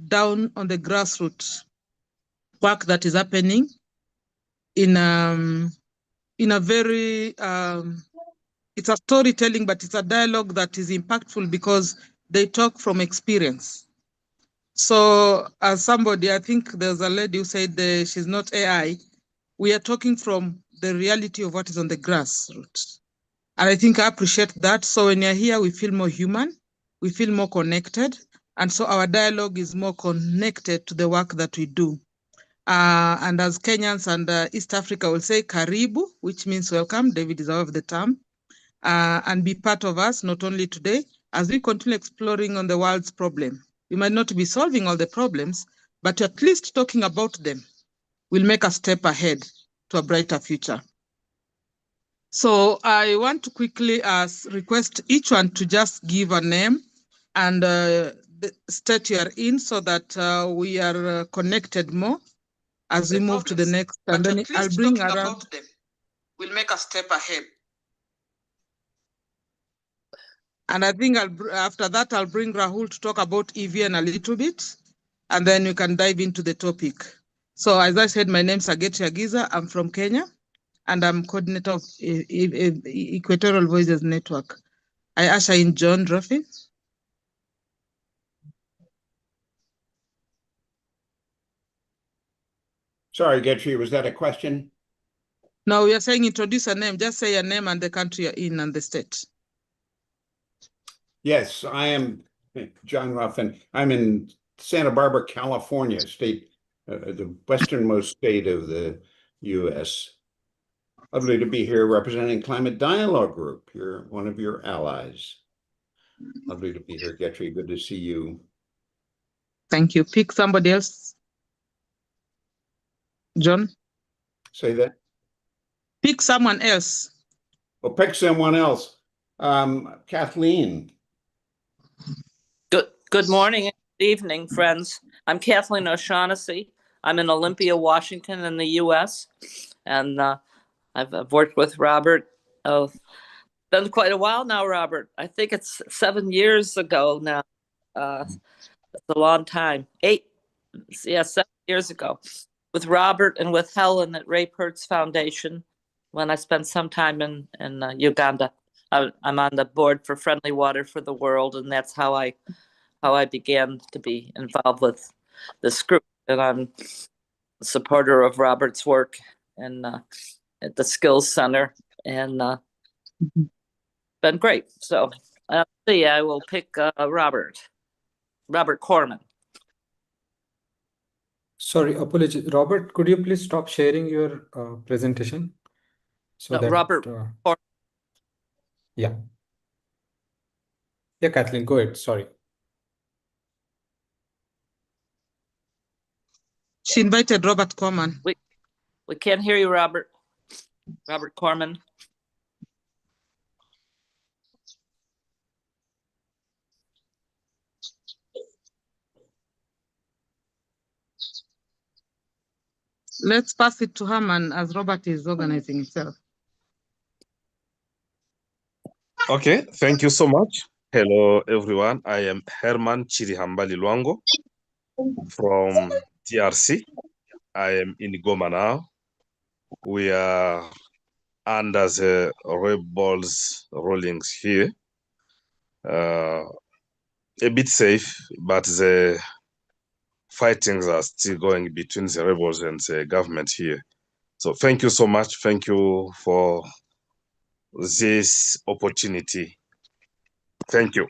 down on the grassroots work that is happening in a very, it's a storytelling, but it's a dialogue that is impactful because they talk from experience. So as somebody, I think there's a lady who said she's not AI. We are talking from the reality of what is on the grassroots. And I think I appreciate that. So when you're here, we feel more human, we feel more connected. And so our dialogue is more connected to the work that we do. And as Kenyans and East Africa will say, Karibu, which means welcome. David is aware of the term. And be part of us, not only today, as we continue exploring on the world's problem. We might not be solving all the problems, but at least talking about them will make a step ahead to a brighter future. So I want to quickly request each one to just give a name and the state you are in so that we are connected more as we move to the next. And then I'll bring around. Them will make a step ahead. And I think after that, I'll bring Rahul to talk about EVN a little bit, and then you can dive into the topic. So as I said, my name's Agetri Agiza. I'm from Kenya, and I'm coordinator of Equatorial Voices Network. I usher in John Ruffin. Sorry, Getri, was that a question? No, we are saying introduce a name. Just say your name and the country you're in and the state. Yes, I am John Ruffin. I'm in Santa Barbara, California, state, the westernmost state of the U.S. Lovely to be here representing Climate Dialogue Group. You're one of your allies. Lovely to be here, Getri. Good to see you. Thank you. Pick somebody else. John? Say that? Pick someone else. Well, pick someone else. Kathleen. Good morning and good evening, friends. I'm Kathleen O'Shaughnessy. I'm in Olympia, Washington in the U.S. And I've worked with Robert. It's been quite a while now, Robert. I think it's 7 years ago now. It's a long time. 7 years ago. With Robert and with Helen at Ray Pertz Foundation when I spent some time in Uganda. I'm on the board for Friendly Water for the World, and that's how I began to be involved with this group. And I'm a supporter of Robert's work and at the Skills Center, and been great. So I will pick Robert Corman. Sorry, apologies. Robert, could you please stop sharing your presentation? So that Robert. Yeah, Kathleen, go ahead. Sorry. She invited Robert Corman. We can't hear you, Robert. Robert Corman. Let's pass it to Herman as Robert is organizing himself. Okay, thank you so much. Hello, everyone. I am Herman Chirihambali Luango from DRC. I am in Goma now. We are under the rebels rulings here. A bit safe, but the fightings are still going between the rebels and the government here. So thank you so much. Thank you for this opportunity. Thank you.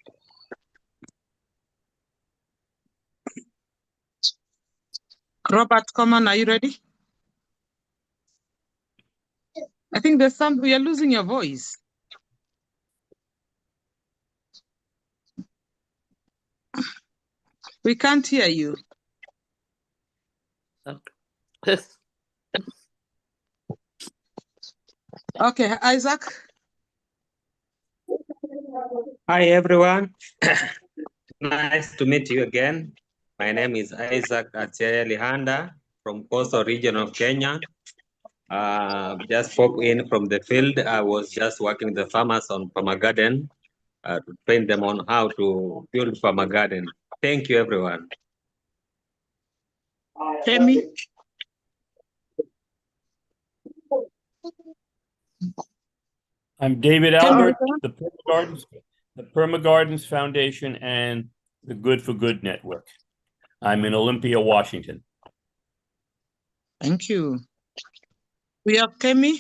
Robert Corman, are you ready? I think there's we are losing your voice. We can't hear you. Okay, Isaac. Hi, everyone. Nice to meet you again. My name is Isaac Atiaya Lihanda from Coastal region of Kenya. Just spoke in from the field. I was just working with the farmers on farmer garden to train them on how to build farmer garden. Thank you, everyone. Kemi? I'm David Kemi, Albert, sir? the Perma Gardens Foundation and the Good for Good Network. I'm in Olympia, Washington. Thank you. We have Kemi.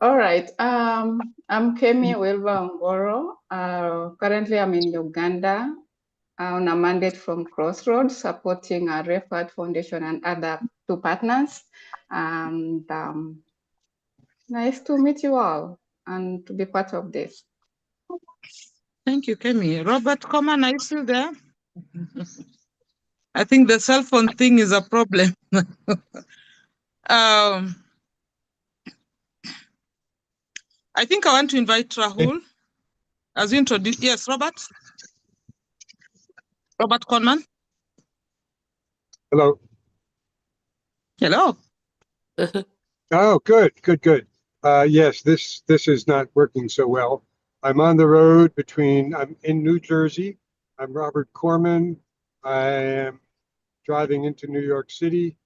All right. I'm Kemi Wilva Ngoro. Currently, I'm in Uganda on a mandate from Crossroads, supporting a Referred Foundation and other two partners. And nice to meet you all and to be part of this. Thank you, Kemi. Robert Coman, are you still there? I think the cell phone thing is a problem. I think I want to invite Rahul as you introduce. Yes, Robert. Robert Conman. Hello. Hello. Oh, good. Yes, this is not working so well. I'm on the road I'm in New Jersey. I'm Robert Corman. I am driving into New York City.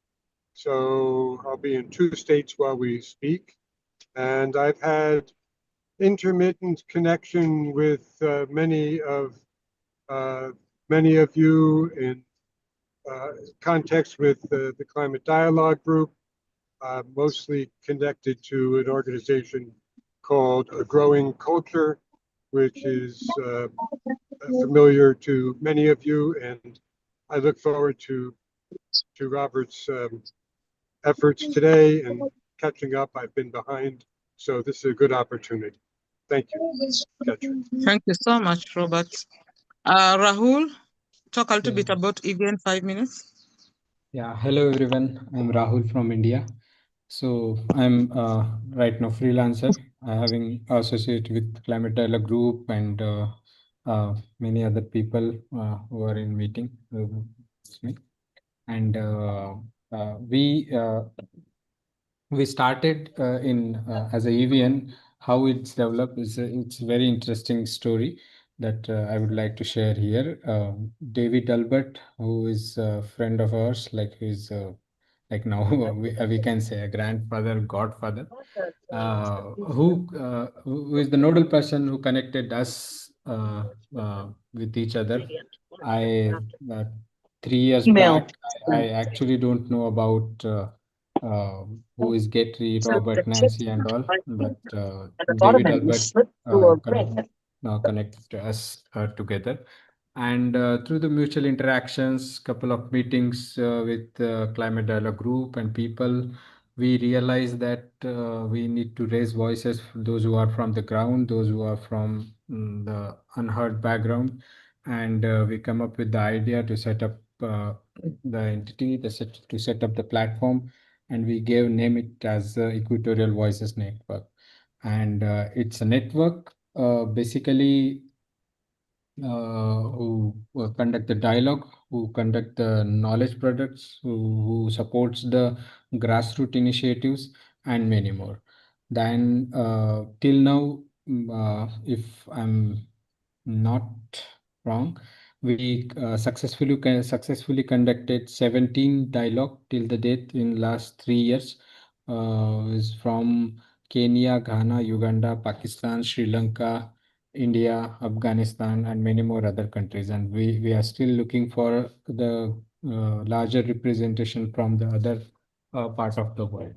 So I'll be in 2 states while we speak. And I've had intermittent connection with many of you in context with the Climate Dialogue Group. Mostly connected to an organization called A Growing Culture, which is familiar to many of you, and I look forward to Robert's efforts today and catching up. I've been behind, so this is a good opportunity. Thank you. Thank you so much, Robert. Rahul, talk a little bit about EV in 5 minutes. Yeah, hello everyone. I'm Rahul from India. So I'm right now freelancer, having associated with Climate Dialogue Group and many other people who are in meeting with me. And we started in as a EVN. How it's developed is it's a very interesting story that I would like to share here. David Albert, who is a friend of ours, like he's like now we can say a grandfather, godfather, who is the nodal person who connected us with each other. I 3 years back, I actually don't know about who is Getty, Robert, Nancy, and all, but David Albert connected us together. And through the mutual interactions, couple of meetings with Climate Dialogue Group and people, we realized that we need to raise voices for those who are from the ground, those who are from the unheard background. And we come up with the idea to set up the entity, to set up the platform, and we gave name it as Equatorial Voices Network. And it's a network basically who conduct the dialogue, who conduct the knowledge products, who supports the grassroots initiatives, and many more. Then till now, if I'm not wrong, we successfully conducted 17 dialogue till the date in last 3 years. Is from Kenya, Ghana, Uganda, Pakistan, Sri Lanka, India, Afghanistan, and many more other countries. And we are still looking for the larger representation from the other part of the world.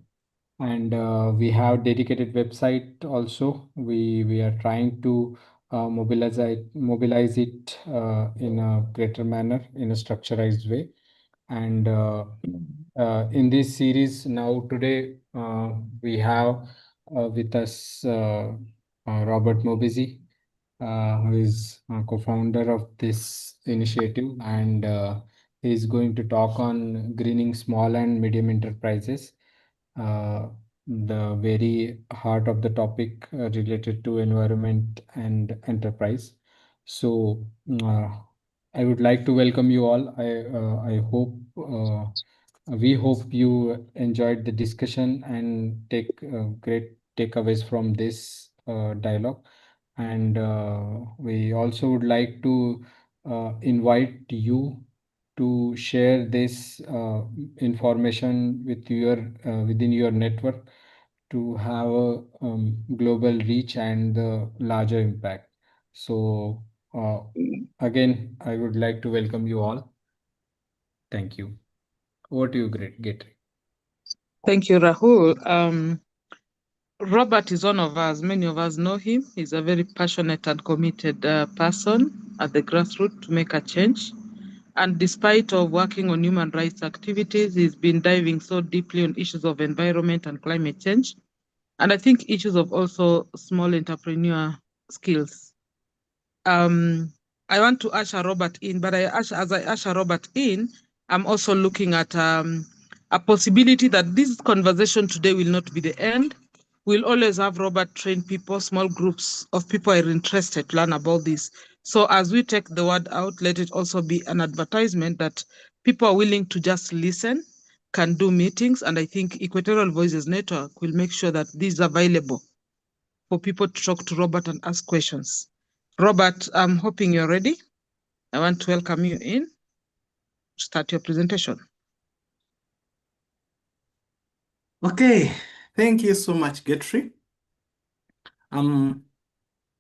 And we have dedicated website also. We are trying to mobilize it in a greater manner, in a structurized way. And in this series now today, we have with us Robert Mobisi, who is co-founder of this initiative, and he is going to talk on greening small and medium enterprises, the very heart of the topic related to environment and enterprise. So I would like to welcome you all. I hope we hope you enjoyed the discussion and take great takeaways from this dialogue. And we also would like to invite you to share this information with your within your network to have a global reach and the larger impact. So again, I would like to welcome you all. Thank you. Over to you, Gatri. Thank you, Rahul. Robert is one of us. Many of us know him. He's a very passionate and committed person at the grassroots to make a change. And despite of working on human rights activities, he's been diving so deeply on issues of environment and climate change. And I think issues of also small entrepreneur skills. I want to usher Robert in, but as I usher Robert in, I'm also looking at a possibility that this conversation today will not be the end. We'll always have Robert train people, small groups of people are interested to learn about this. So as we take the word out, let it also be an advertisement that people are willing to just listen, can do meetings, and I think Equatorial Voices Network will make sure that this is available for people to talk to Robert and ask questions. Robert, I'm hoping you're ready. I want to welcome you in. Start your presentation. Okay, thank you so much, Getri. I'm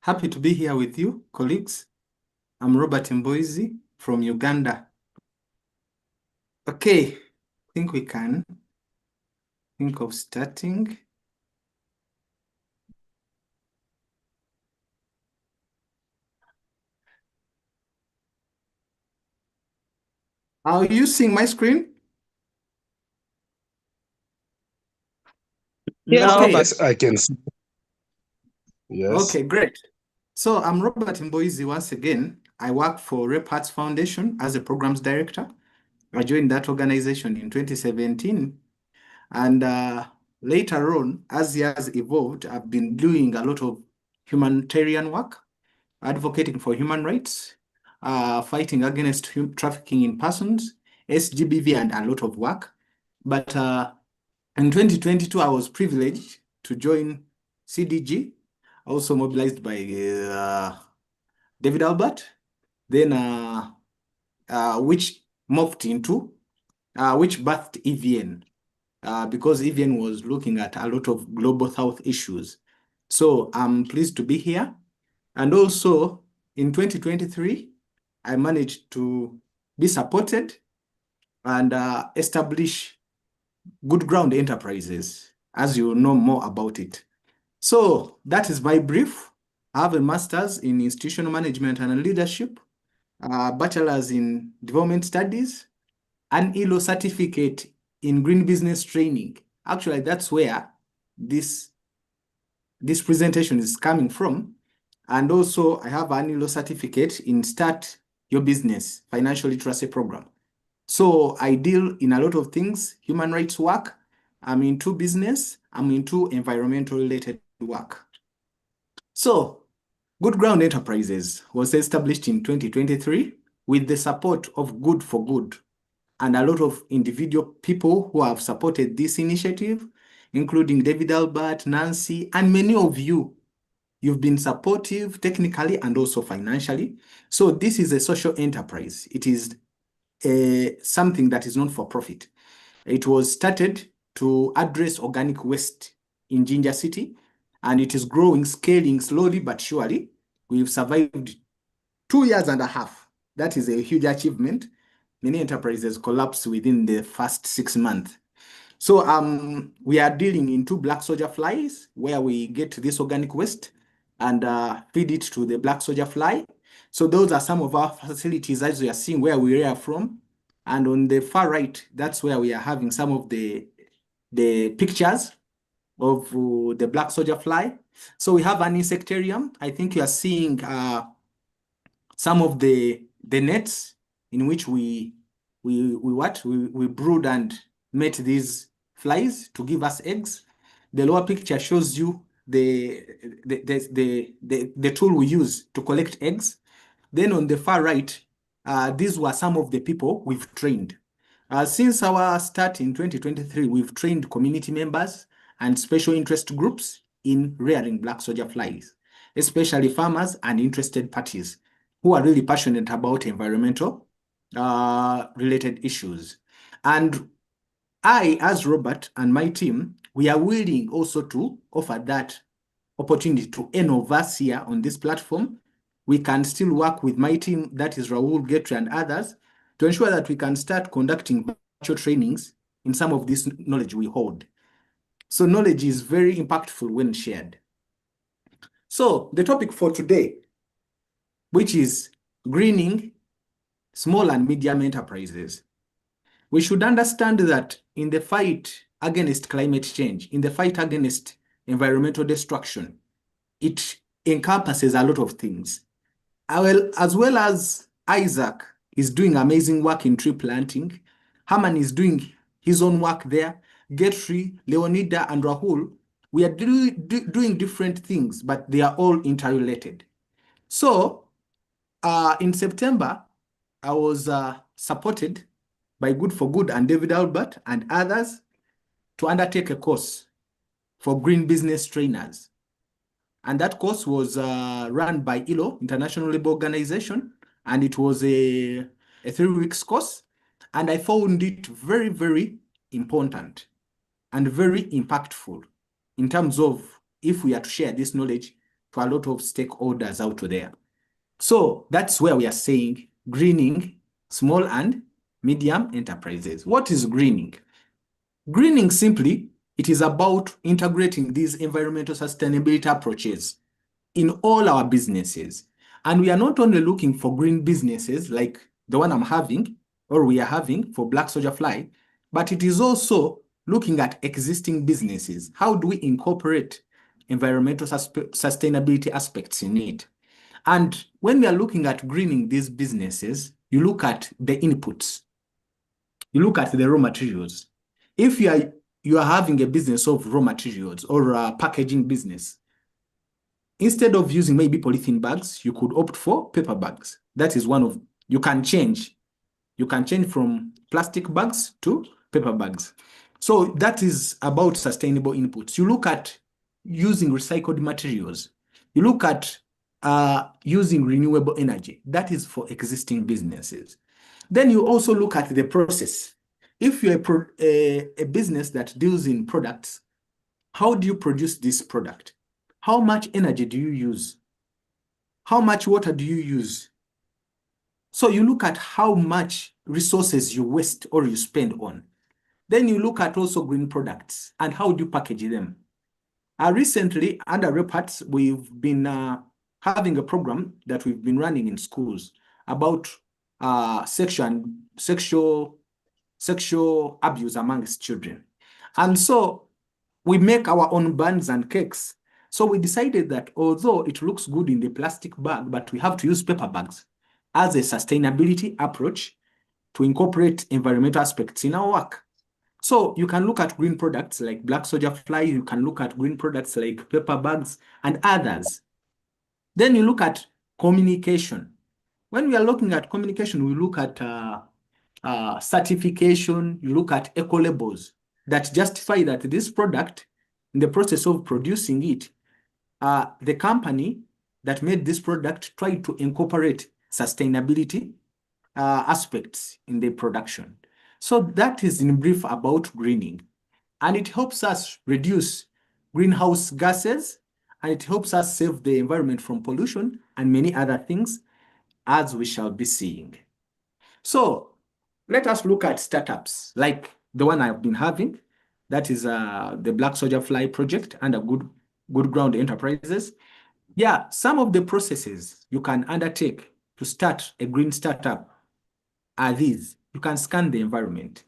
happy to be here with you, colleagues. I'm Robert Mboizi from Uganda. Okay, I think we can think of starting. Are you seeing my screen? Yes, No. Robert. Yes, I can see. Yes. Okay, great. So I'm Robert Mboizi once again. I work for Rep Hearts Foundation as a programs director. I joined that organization in 2017. And later on, as years evolved, I've been doing a lot of humanitarian work, advocating for human rights, fighting against trafficking in persons, SGBV, and a lot of work. But in 2022, I was privileged to join CDG, also mobilized by David Albert, then which morphed into, which birthed EVN, because EVN was looking at a lot of global health issues. So I'm pleased to be here. And also in 2023, I managed to be supported and establish Good Ground Enterprises, as you know more about it. So that is my brief. I have a master's in institutional management and leadership, a bachelor's in development studies, an ILO certificate in green business training. Actually, that's where this presentation is coming from. And also I have an ILO certificate in Start Your Business Financial Literacy Program. So I deal in a lot of things, human rights work. I'm into business. I'm into environmental related work. So Good Ground Enterprises was established in 2023 with the support of Good for Good and a lot of individual people who have supported this initiative, including David Albert, Nancy, and many of you. You've been supportive technically and also financially. So this is a social enterprise. It is something that is not for profit. It was started to address organic waste in Jinja City, and it is growing, scaling slowly but surely. We've survived 2 years and a half. That is a huge achievement. Many enterprises collapse within the first 6 months. So we are dealing in 2 black soldier flies where we get this organic waste and feed it to the black soldier fly. So those are some of our facilities as we are seeing where we are from. And on the far right, that's where we are having some of the pictures of the black soldier fly. So we have an insectarium. I think you are seeing some of the nets in which we brood and mate these flies to give us eggs. The lower picture shows you the tool we use to collect eggs. Then on the far right, these were some of the people we've trained. Since our start in 2023, we've trained community members and special interest groups in rearing black soldier flies, especially farmers and interested parties who are really passionate about environmental related issues. And I, as Robert and my team, we are willing also to offer that opportunity to any of us here on this platform. We can still work with my team, that is Raul, Getri, and others, to ensure that we can start conducting virtual trainings in some of this knowledge we hold. So knowledge is very impactful when shared. So the topic for today, which is greening small and medium enterprises. We should understand that in the fight against climate change, in the fight against environmental destruction, it encompasses a lot of things. As well as Isaac is doing amazing work in tree planting, Herman is doing his own work there, Getri, Leonida, and Rahul, we are doing different things, but they are all interrelated. So in September, I was supported by Good for Good and David Albert and others to undertake a course for green business trainers. And that course was run by ILO, International Labour Organization, and it was a 3-week course. And I found it very, very important and very impactful in terms of if we are to share this knowledge to a lot of stakeholders out there. So that's where we are saying greening small and medium enterprises. What is greening? Greening simply, it is about integrating these environmental sustainability approaches in all our businesses. And we are not only looking for green businesses like the one I'm having or we are having for Black Soldier Fly, but it is also looking at existing businesses. How do we incorporate environmental sustainability aspects in it? And when we are looking at greening these businesses, you look at the inputs, you look at the raw materials. If you are having a business of raw materials or a packaging business, instead of using maybe polythene bags, you could opt for paper bags. That is one of, you can change from plastic bags to paper bags. So that is about sustainable inputs. You look at using recycled materials. You look at using renewable energy. That is for existing businesses. Then you also look at the process. If you're a business that deals in products, how do you produce this product? How much energy do you use? How much water do you use? So you look at how much resources you waste or you spend on. Then you look at also green products and how do you package them? Recently, under REPATS, we've been having a program that we've been running in schools about sexual abuse amongst children. And so we make our own buns and cakes. So we decided that although it looks good in the plastic bag, but we have to use paper bags as a sustainability approach to incorporate environmental aspects in our work. So you can look at green products like Black Soldier Fly, you can look at green products like paper bags and others. Then you look at communication. When we are looking at communication, we look at certification, you look at eco labels that justify that this product, in the process of producing it, the company that made this product tried to incorporate sustainability aspects in the production. So that is in brief about greening. And it helps us reduce greenhouse gases, and it helps us save the environment from pollution and many other things, as we shall be seeing. So let us look at startups like the one I've been having, that is the Black Soldier Fly project under Good Ground Enterprises. Yeah, some of the processes you can undertake to start a green startup are these. You can scan the environment,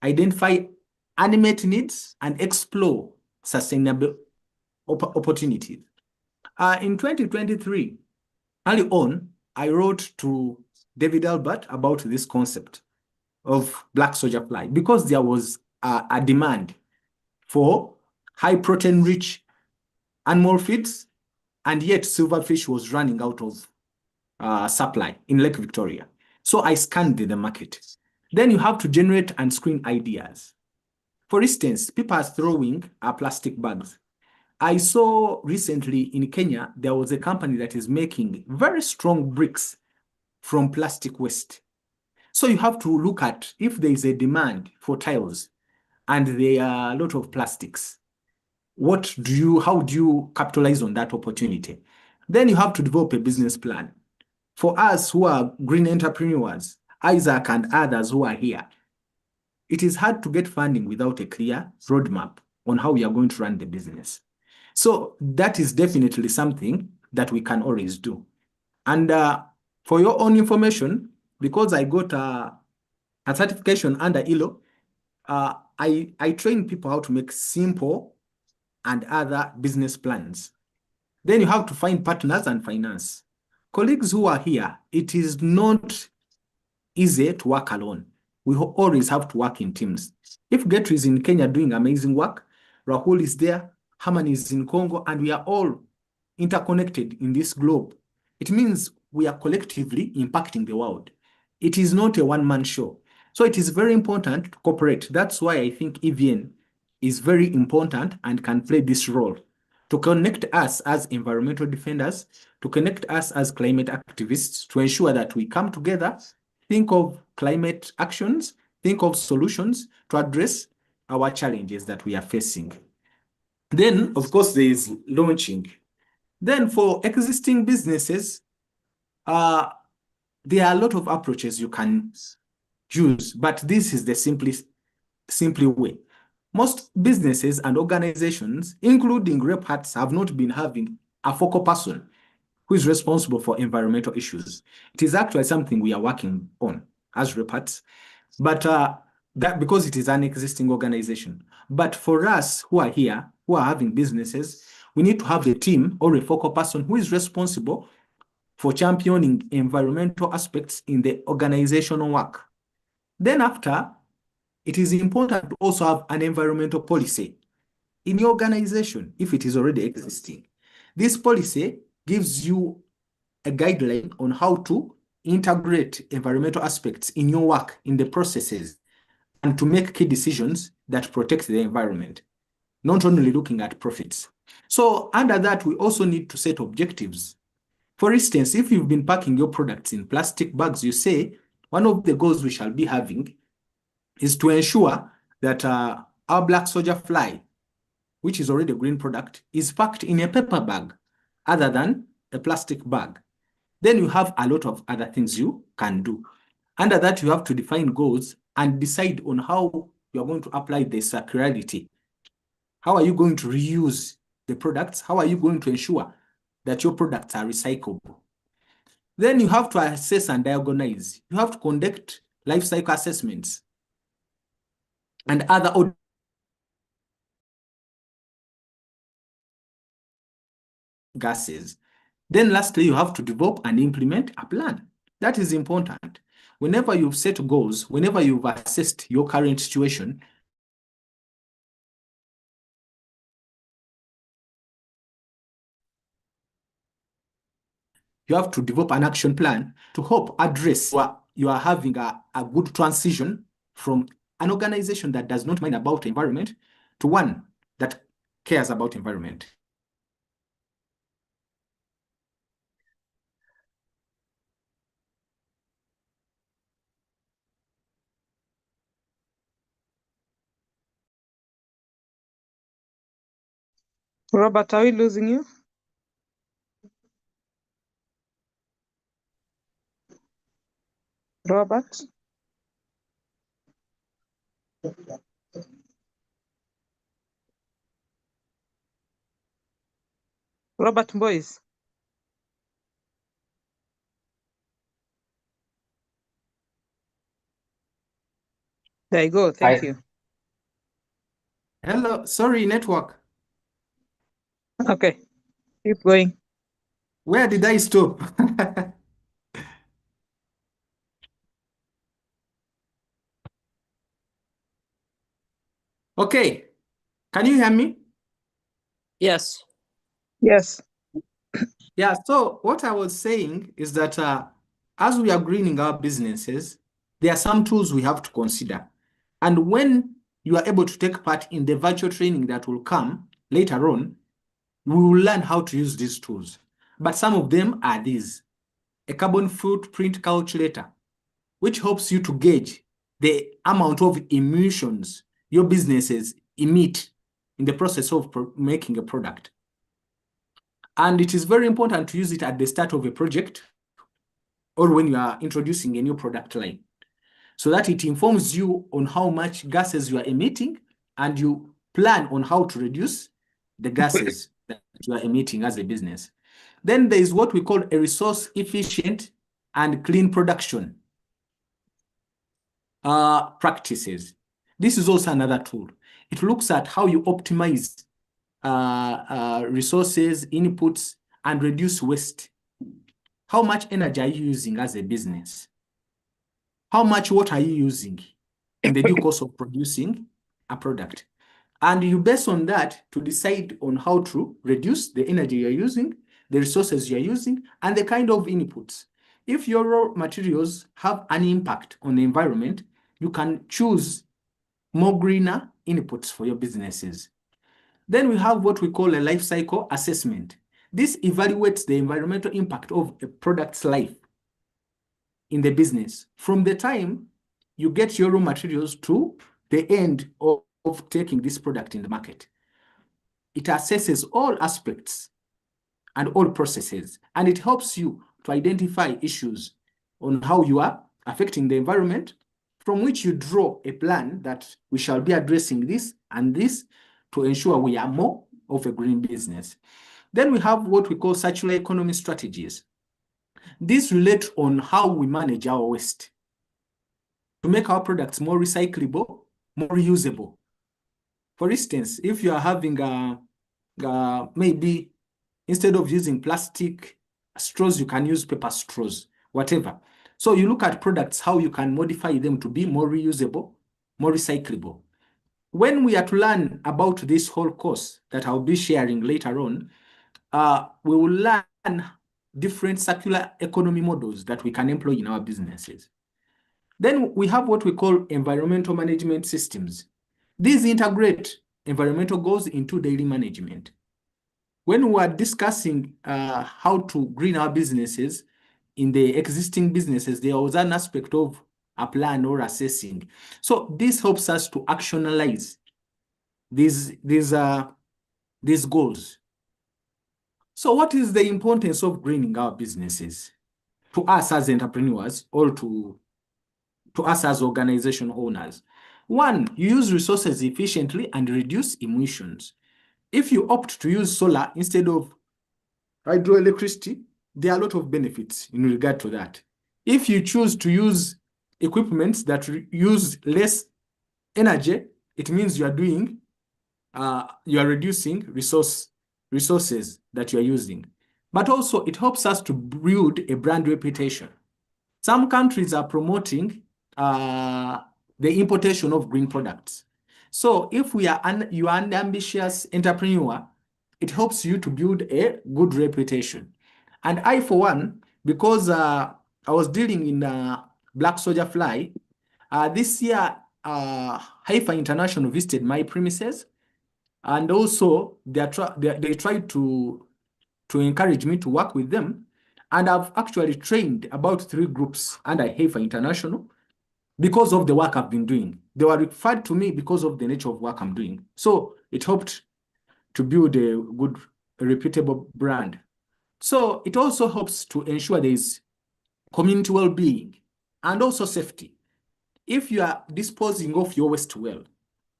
identify unmet needs, and explore sustainable opportunities. In 2023, early on, I wrote to David Albert about this concept of Black Soldier Fly because there was a demand for high protein rich animal feeds, and yet silverfish was running out of supply in Lake Victoria. So I scanned the market. Then you have to generate and screen ideas. For instance, people are throwing plastic bags. I saw recently in Kenya, there was a company that is making very strong bricks from plastic waste. So you have to look at if there is a demand for tiles and there are a lot of plastics. How do you capitalize on that opportunity? Then you have to develop a business plan. For us who are green entrepreneurs, Isaac and others who are here, it is hard to get funding without a clear roadmap on how we are going to run the business. So that is definitely something that we can always do. And for your own information, because I got a certification under ILO, I train people how to make simple and other business plans. Then you have to find partners and finance. Colleagues who are here, it is not easy to work alone. We always have to work in teams. If Getri is in Kenya doing amazing work, Rahul is there, Haman is in Congo, and we are all interconnected in this globe. It means we are collectively impacting the world. It is not a one-man show. So it is very important to cooperate. That's why I think EVN is very important and can play this role to connect us as environmental defenders, to connect us as climate activists, to ensure that we come together, think of climate actions, think of solutions to address our challenges that we are facing. Then, of course, there is launching. Then for existing businesses, there are a lot of approaches you can use, but this is the simply way. Most businesses and organizations, including Rep Hats, have not been having a focal person who is responsible for environmental issues. It is actually something we are working on as Rep Hats, but that because it is an existing organization. But for us who are here, who are having businesses, we need to have a team or a focal person who is responsible for championing environmental aspects in the organizational work. Then after, it is important to also have an environmental policy in your organization if it is already existing. This policy gives you a guideline on how to integrate environmental aspects in your work, in the processes, and to make key decisions that protect the environment, not only looking at profits. So under that, we also need to set objectives. For instance, if you've been packing your products in plastic bags, you say, one of the goals we shall be having is to ensure that our black soldier fly, which is already a green product, is packed in a paper bag other than a plastic bag. Then you have a lot of other things you can do. Under that, you have to define goals and decide on how you are going to apply the circularity. How are you going to reuse the products? How are you going to ensure that your products are recyclable? Then you have to assess and diagnose. You have to conduct life cycle assessments and other gases. Then lastly, you have to develop and implement a plan. That is important. Whenever you've set goals, whenever you've assessed your current situation, you have to develop an action plan to help address you are having a good transition from an organization that does not mind about environment to one that cares about environment. Robert, are we losing you? Robert? Robert Boys. There you go. Thank you. Hello, sorry, network. Okay, keep going. Where did I stop? Okay, can you hear me? Yes. Yes. Yeah, so what I was saying is that as we are greening our businesses, there are some tools we have to consider. And when you are able to take part in the virtual training that will come later on, we will learn how to use these tools. But some of them are these: a carbon footprint calculator, which helps you to gauge the amount of emissions your businesses emit in the process of making a product. And it is very important to use it at the start of a project or when you are introducing a new product line, so that it informs you on how much gases you are emitting and you plan on how to reduce the gases that you are emitting as a business. Then there is what we call a resource efficient and clean production practices. This is also another tool. It looks at how you optimize resources, inputs, and reduce waste. How much energy are you using as a business? How much water are you using in the due course of producing a product? And you base on that to decide on how to reduce the energy you're using, the resources you're using, and the kind of inputs. If your raw materials have an impact on the environment, you can choose more greener inputs for your businesses. Then we have what we call a life cycle assessment. This evaluates the environmental impact of a product's life in the business from the time you get your raw materials to the end of taking this product in the market. It assesses all aspects and all processes, and it helps you to identify issues on how you are affecting the environment, from which you draw a plan that we shall be addressing this and this to ensure we are more of a green business. Then we have what we call circular economy strategies. These relate on how we manage our waste to make our products more recyclable, more reusable. For instance, if you are having maybe instead of using plastic straws, you can use paper straws, whatever. So you look at products, how you can modify them to be more reusable, more recyclable. When we are to learn about this whole course that I'll be sharing later on, we will learn different circular economy models that we can employ in our businesses. Then we have what we call environmental management systems. These integrate environmental goals into daily management. When we are discussing how to green our businesses, in the existing businesses, there was an aspect of a plan or assessing. So this helps us to actionalize these goals. So what is the importance of greening our businesses to us as entrepreneurs or to us as organization owners? One, you use resources efficiently and reduce emissions. If you opt to use solar instead of hydroelectricity, there are a lot of benefits in regard to that. If you choose to use equipment that use less energy, it means you are reducing resources that you are using. But also it helps us to build a brand reputation. Some countries are promoting the importation of green products. So if you are an ambitious entrepreneur, it helps you to build a good reputation. And I, for one, because I was dealing in black soldier fly, this year Haifa International visited my premises, and also they tried to encourage me to work with them. And I've actually trained about 3 groups under Haifa International because of the work I've been doing. They were referred to me because of the nature of work I'm doing. So it helped to build a good, reputable brand. So it also helps to ensure there is community well-being and also safety. If you are disposing of your waste well,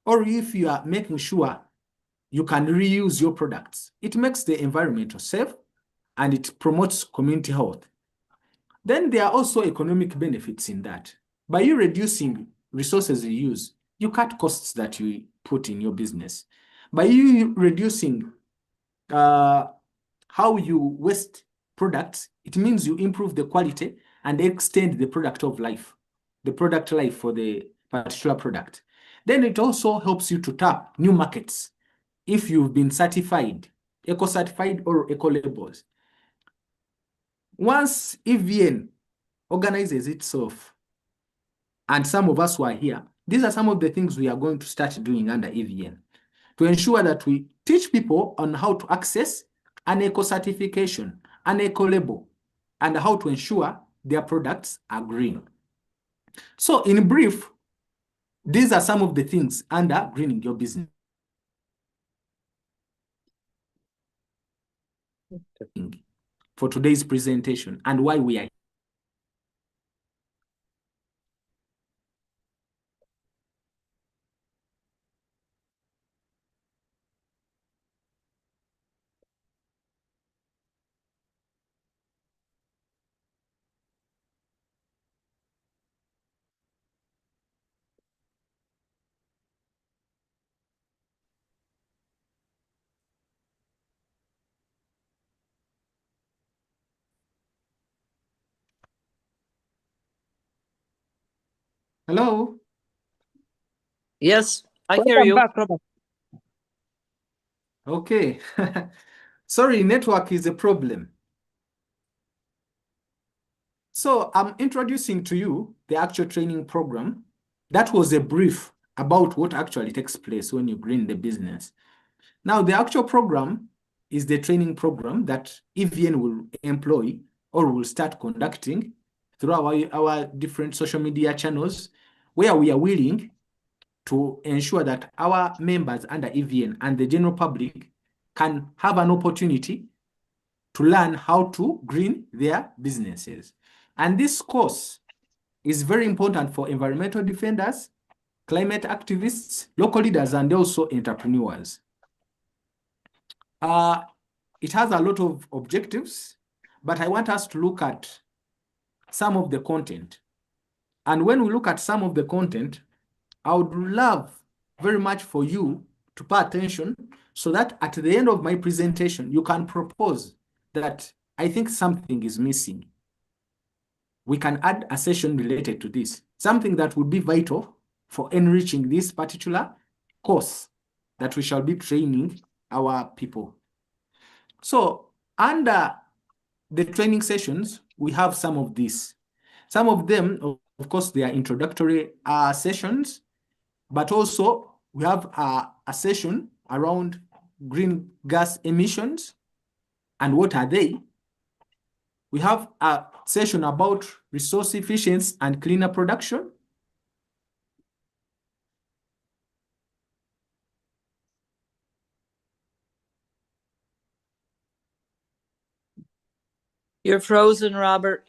or if you are making sure you can reuse your products, it makes the environment safe and it promotes community health. Then there are also economic benefits in that. By you reducing resources you use, you cut costs that you put in your business. By you reducing how you waste products, it means you improve the quality and extend the product life for the particular product. Then it also helps you to tap new markets if you've been certified, eco-certified or eco-labels. Once EVN organizes itself, and some of us who are here, these are some of the things we are going to start doing under EVN to ensure that we teach people on how to access an eco-certification, an eco-label, and how to ensure their products are green. So in brief, these are some of the things under greening your business. For today's presentation and why we are. Hello? Yes, I hear Welcome you. back, Robert. Okay. Sorry, network is a problem. So I'm introducing to you the actual training program. That was a brief about what actually takes place when you green the business. Now, the actual program is the training program that EVN will employ or will start conducting through our different social media channels, where we are willing to ensure that our members under EVN and the general public can have an opportunity to learn how to green their businesses. And this course is very important for environmental defenders, climate activists, local leaders, and also entrepreneurs. It has a lot of objectives, but I want us to look at some of the content. And when we look at some of the content, I would love very much for you to pay attention so that at the end of my presentation, you can propose that I think something is missing. We can add a session related to this, something that would be vital for enriching this particular course that we shall be training our people. So under the training sessions, we have some of these. Some of them, of course, they are introductory sessions, but also we have a session around green gas emissions and what are they. We have a session about resource efficiency and cleaner production. You're frozen, Robert.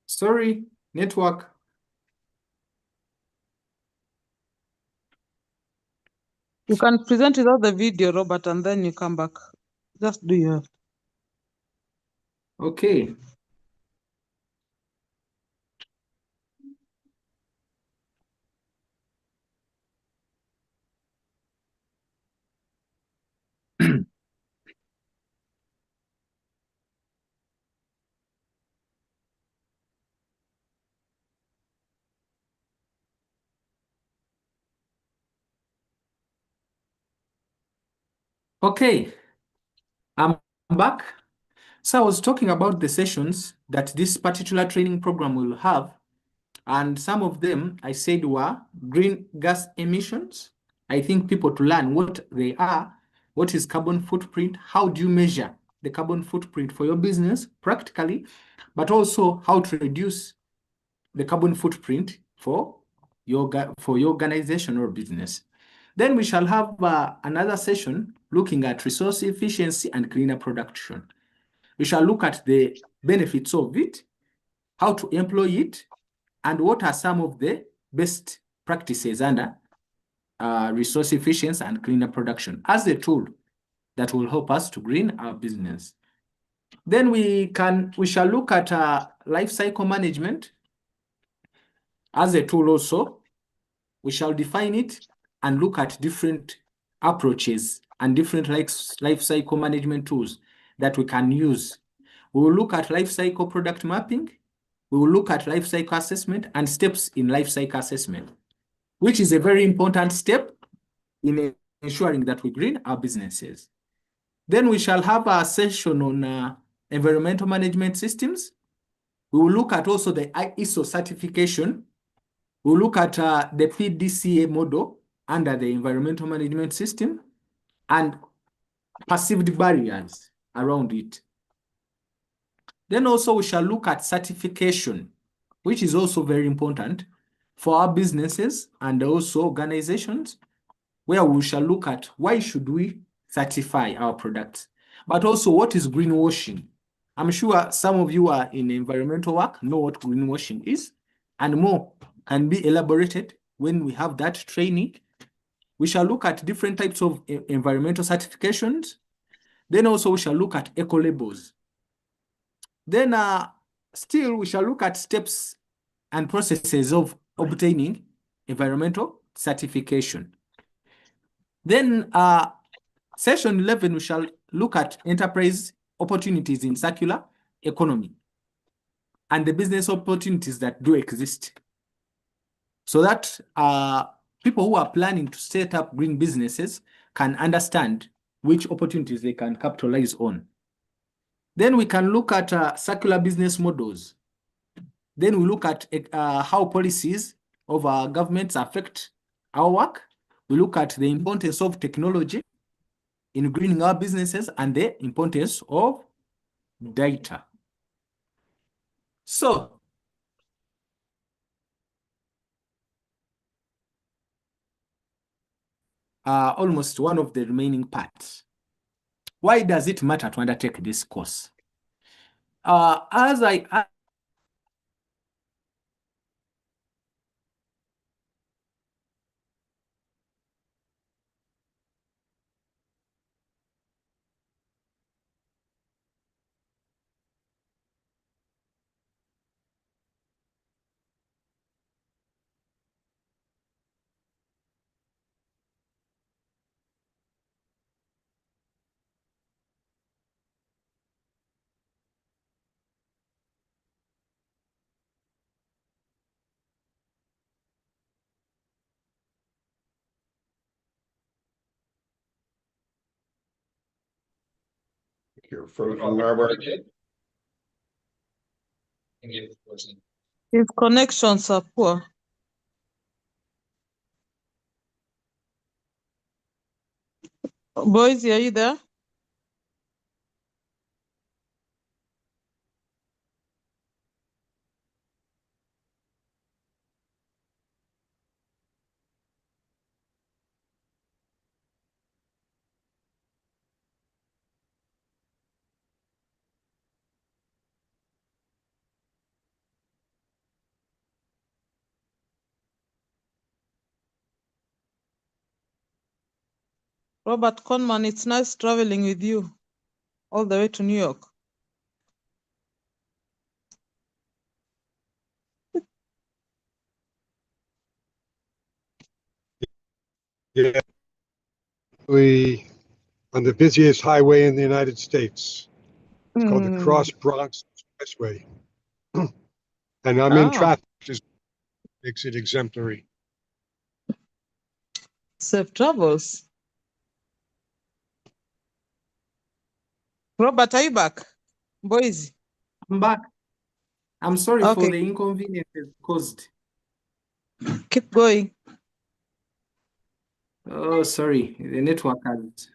Sorry, network. You can present without the video, Robert, and then you come back. Just do your. Okay. Okay, I'm back. So I was talking about the sessions that this particular training program will have, and some of them I said were green gas emissions. I think people to learn what they are, what is carbon footprint, how do you measure the carbon footprint for your business practically, but also how to reduce the carbon footprint for your organization or business. Then we shall have another session looking at resource efficiency and cleaner production. We shall look at the benefits of it, how to employ it, and what are some of the best practices under resource efficiency and cleaner production as a tool that will help us to green our business. Then we shall look at life cycle management as a tool also. We shall define it and look at different approaches and different life cycle management tools that we can use. We will look at life cycle product mapping. We will look at life cycle assessment and steps in life cycle assessment. which is a very important step in ensuring that we green our businesses. Then we shall have a session on environmental management systems. We will look at also the ISO certification. We'll look at the PDCA model under the environmental management system and perceived barriers around it. Then also we shall look at certification, which is also very important for our businesses and also organizations, where we shall look at why should we certify our products, but also what is greenwashing. I'm sure some of you are in environmental work, know what greenwashing is, and more can be elaborated when we have that training. We shall look at different types of environmental certifications. Then also we shall look at eco labels. Then still we shall look at steps and processes of obtaining environmental certification. Then session 11, we shall look at enterprise opportunities in circular economy and the business opportunities that do exist, so that people who are planning to set up green businesses can understand which opportunities they can capitalize on. Then we can look at circular business models. Then we look at how policies of our governments affect our work. We look at the importance of technology in greening our businesses and the importance of data. So, almost one of the remaining parts. Why does it matter to undertake this course? As I You're frozen, Robert. His connections are poor. Boys, are you there? Robert Conman, it's nice traveling with you all the way to New York. Yeah. On the busiest highway in the United States. It's called the Cross Bronx Expressway. And I'm in traffic, just makes it exemplary. Safe travels. Robert, are you back? Boys. I'm back. I'm sorry for Okay. the inconveniences caused. Keep going. Oh, sorry. The network has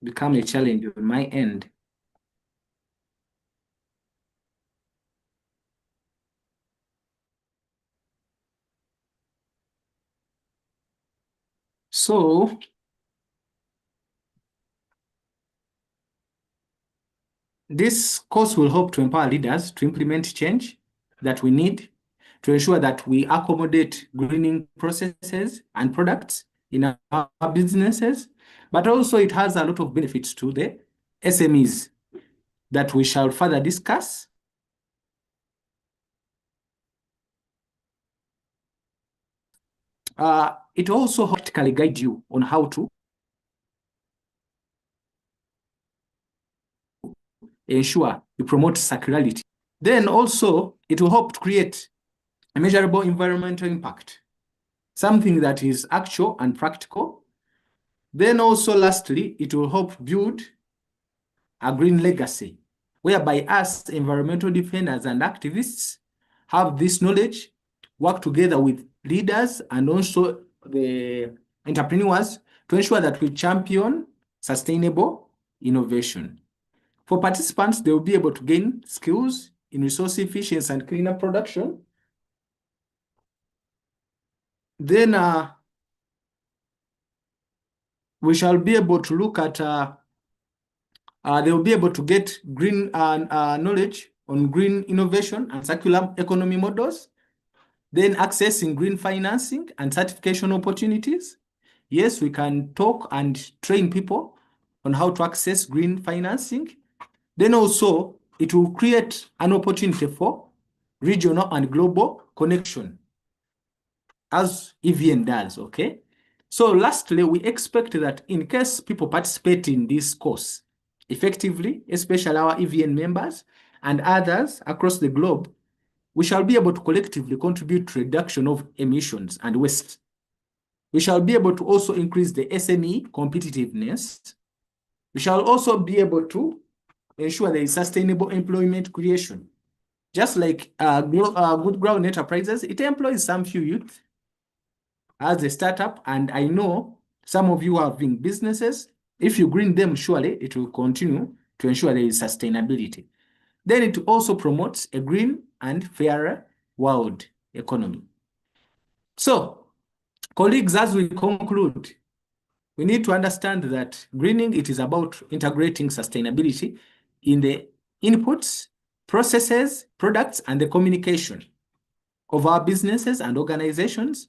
become a challenge on my end. So, this course will help to empower leaders to implement change that we need to ensure that we accommodate greening processes and products in our businesses, but also it has a lot of benefits to the SMEs that we shall further discuss. It also practically guide you on how to ensure you promote circularity. Then also, it will help to create a measurable environmental impact something that is actual and practical. Then also lastly, it will help build a green legacy, whereby us environmental defenders and activists have this knowledge, work together with leaders and also the entrepreneurs to ensure that we champion sustainable innovation. For participants, they will be able to gain skills in resource efficiency and cleaner production. Then we shall be able to look at, they will be able to get green knowledge on green innovation and circular economy models, then accessing green financing and certification opportunities. Yes, we can talk and train people on how to access green financing. Then also, it will create an opportunity for regional and global connection, as EVN does, okay? So lastly, we expect that in case people participate in this course effectively, especially our EVN members and others across the globe, we shall be able to collectively contribute to reduction of emissions and waste. We shall be able to also increase the SME competitiveness. We shall also be able to ensure there is sustainable employment creation. Just like Good Ground Enterprises, it employs some few youth as a startup, and I know some of you have been businesses. If you green them, surely it will continue to ensure there is sustainability. Then it also promotes a green and fairer world economy. So, colleagues, as we conclude, we need to understand that greening, it is about integrating sustainability in the inputs, processes, products, and the communication of our businesses and organizations.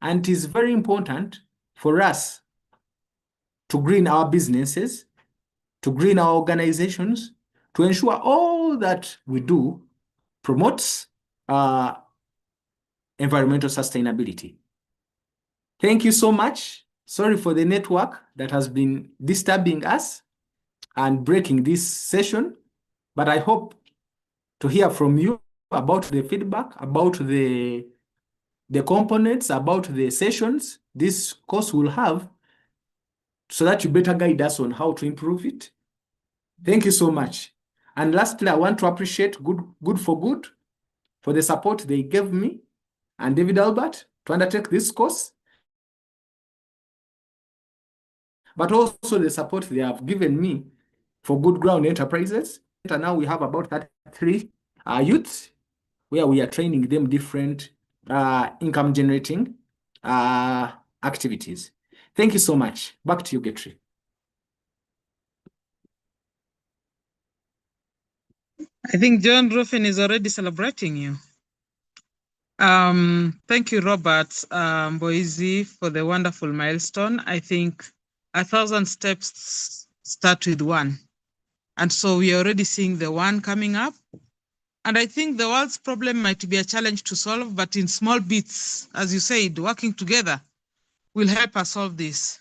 And it is very important for us to green our businesses, to green our organizations, to ensure all that we do promotes environmental sustainability. Thank you so much. Sorry for the network that has been disturbing us and breaking this session, but I hope to hear from you about the feedback, about the components, about the sessions this course will have, so that you better guide us on how to improve it. Thank you so much. And lastly, I want to appreciate Good for Good for the support they gave me and David Albert to undertake this course, but also the support they have given me for Good Ground Enterprises. And now we have about 33 youths where we are training them different income generating activities. Thank you so much. Back to you, Getri. I think John Ruffin is already celebrating you. Thank you, Robert Boise, for the wonderful milestone. I think 1,000 steps start with one. And so we are already seeing the one coming up. And I think the world's problem might be a challenge to solve, but in small bits, as you said, working together will help us solve this.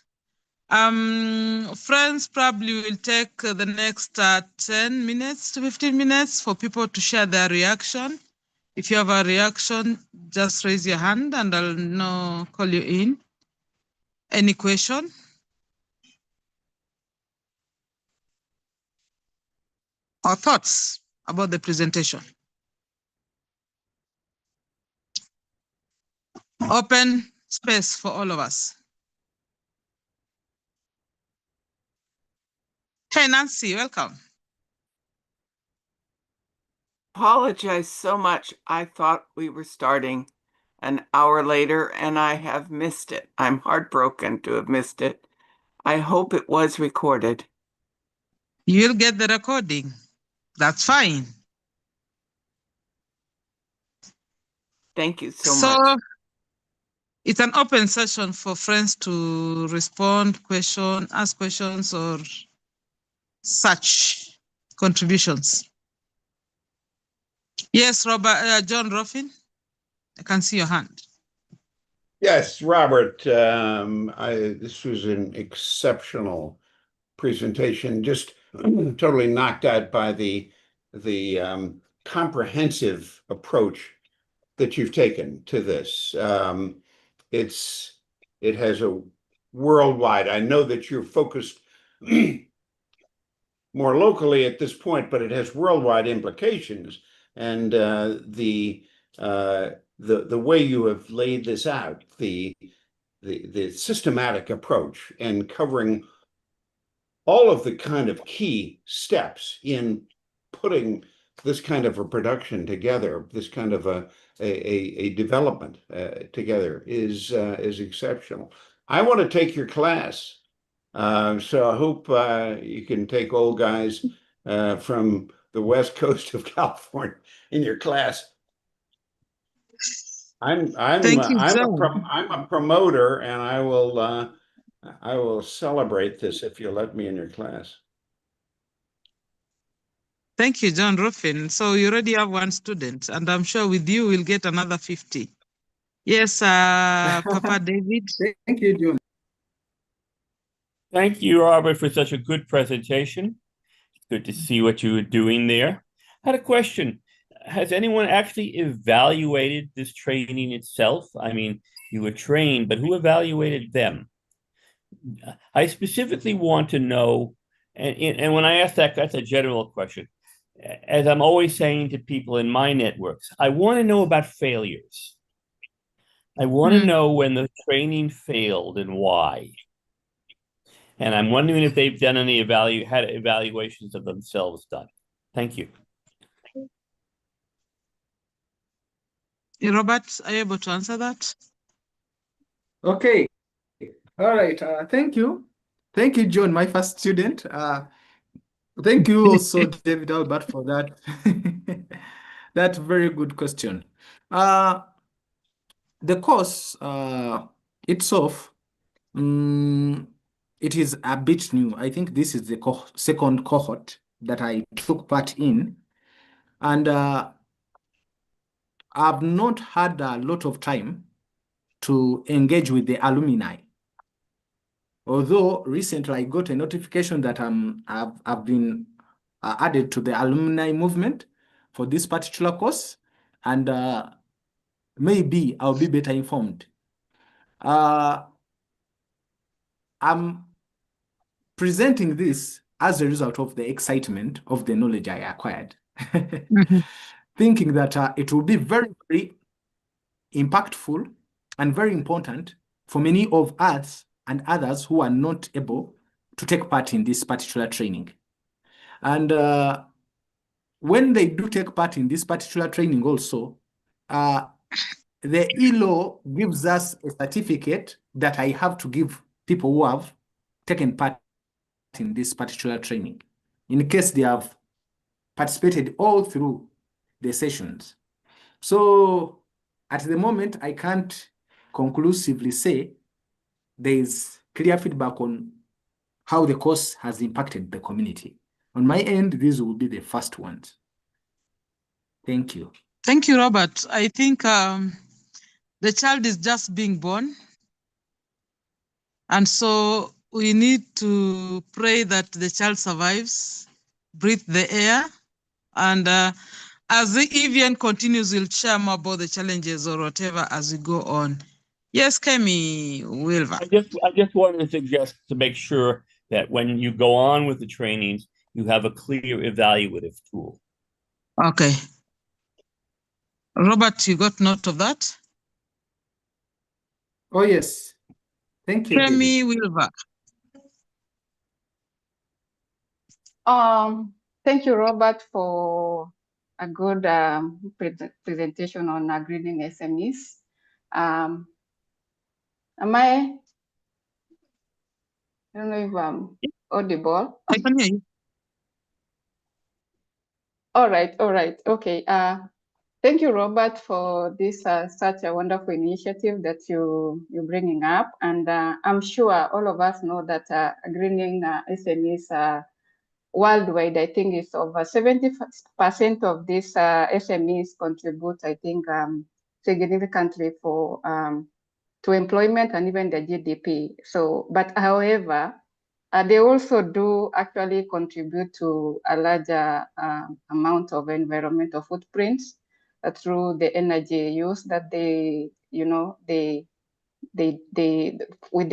Friends probably will take the next 10 minutes to 15 minutes for people to share their reaction. If you have a reaction, just raise your hand and I'll call you in. Any question? Or thoughts about the presentation? Open space for all of us. Hey, Nancy, welcome. Apologize so much. I thought we were starting an hour later and I have missed it. I'm heartbroken to have missed it. I hope it was recorded. You'll get the recording. That's fine. Thank you so much. It's an open session for friends to respond, ask questions, or such contributions. Yes, John Ruffin, I can see your hand. Yes, Robert, this was an exceptional presentation, just totally knocked out by the comprehensive approach that you've taken to this. it has a worldwide. I know that you're focused more locally at this point, but it has worldwide implications. And the way you have laid this out, the systematic approach and covering all of the kind of key steps in putting this kind of a production together, this kind of a development together is exceptional. I want to take your class. So I hope you can take old guys from the West Coast of California in your class. I'm a promoter, and I will celebrate this if you let me in your class. Thank you, John Ruffin. So you already have one student, and I'm sure with you we'll get another 50. Yes, Papa David. Thank you, John. Thank you, Robert, for such a good presentation. It's good to see what you were doing there. I had a question. Has anyone actually evaluated this training itself? I mean, you were trained, but who evaluated them? I specifically want to know, and when I ask that, that's a general question. As I'm always saying to people in my networks, I want to know about failures. I want to know when the training failed and why. And I'm wondering if they've done any had evaluations of themselves done. Thank you. Robert, are you able to answer that? Okay. All right. Thank you. Thank you, John, my first student. Thank you also, David Albert, for that. That very good question. The course itself, it is a bit new. I think this is the second cohort that I took part in. And I've not had a lot of time to engage with the alumni. Although recently I got a notification that I've been added to the alumni movement for this particular course, and maybe I'll be better informed. I'm presenting this as a result of the excitement of the knowledge I acquired, thinking that it will be very, very impactful and very important for many of us and others who are not able to take part in this particular training. And when they do take part in this particular training also, the ELO gives us a certificate that I have to give people who have taken part in this particular training, in case they have participated all through the sessions. So at the moment, I can't conclusively say there is clear feedback on how the course has impacted the community. On my end, these will be the first ones. Thank you. Thank you, Robert. I think the child is just being born. And so we need to pray that the child survives, breathe the air. And as the Evian continues, we'll share more about the challenges or whatever as we go on. Yes, Kemi Wilva. I just wanted to suggest to make sure that when you go on with the trainings, you have a clear evaluative tool. Okay. Robert, you got note of that? Oh, yes. Thank you, Kemi Wilva. Thank you, Robert, for a good presentation on greening SMEs. Am I don't know if I'm audible. I can hear you. All right. Okay. Thank you, Robert, for this such a wonderful initiative that you're bringing up. And I'm sure all of us know that greening SMEs worldwide, I think it's over 70% of these SMEs contribute, I think, significantly for to employment and even the GDP. So, but however, they also do actually contribute to a larger amount of environmental footprints through the energy use that they with the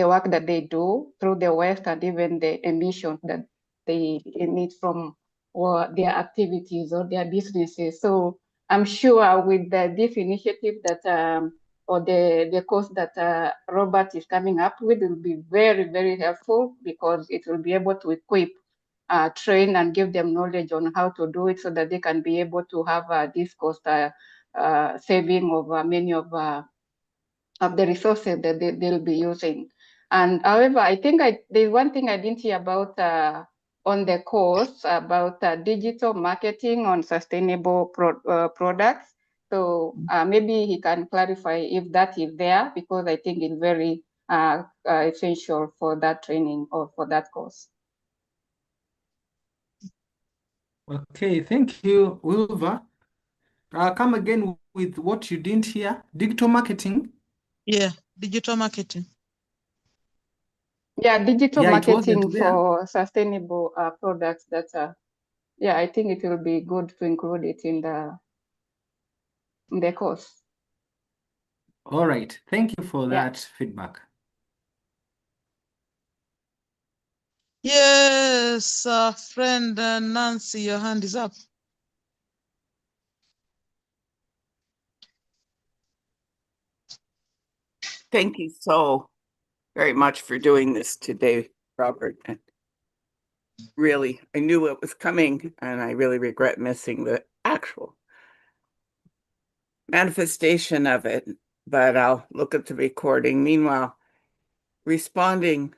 work that they do through the waste and even the emissions that they emit from or their activities or their businesses. So I'm sure with this initiative that or the course that Robert is coming up with will be very, very helpful because it will be able to equip, train and give them knowledge on how to do it so that they can be able to have this cost saving of many of the resources that they'll be using. And however, I think there's one thing I didn't hear about on the course about digital marketing on sustainable products. So maybe he can clarify if that is there, because I think it's very essential for that training or for that course. Okay, thank you, Wilva. Come again with what you didn't hear. Digital marketing. Yeah, digital marketing. Yeah, digital Yeah, it wasn't marketing there. for sustainable products. That's yeah, I think it will be good to include it in the course. All right, thank you for Yeah. that feedback. Yes, friend Nancy, your hand is up. Thank you so very much for doing this today, Robert. And really, I knew it was coming, and I really regret missing the actual manifestation of it, but I'll look at the recording. Meanwhile, responding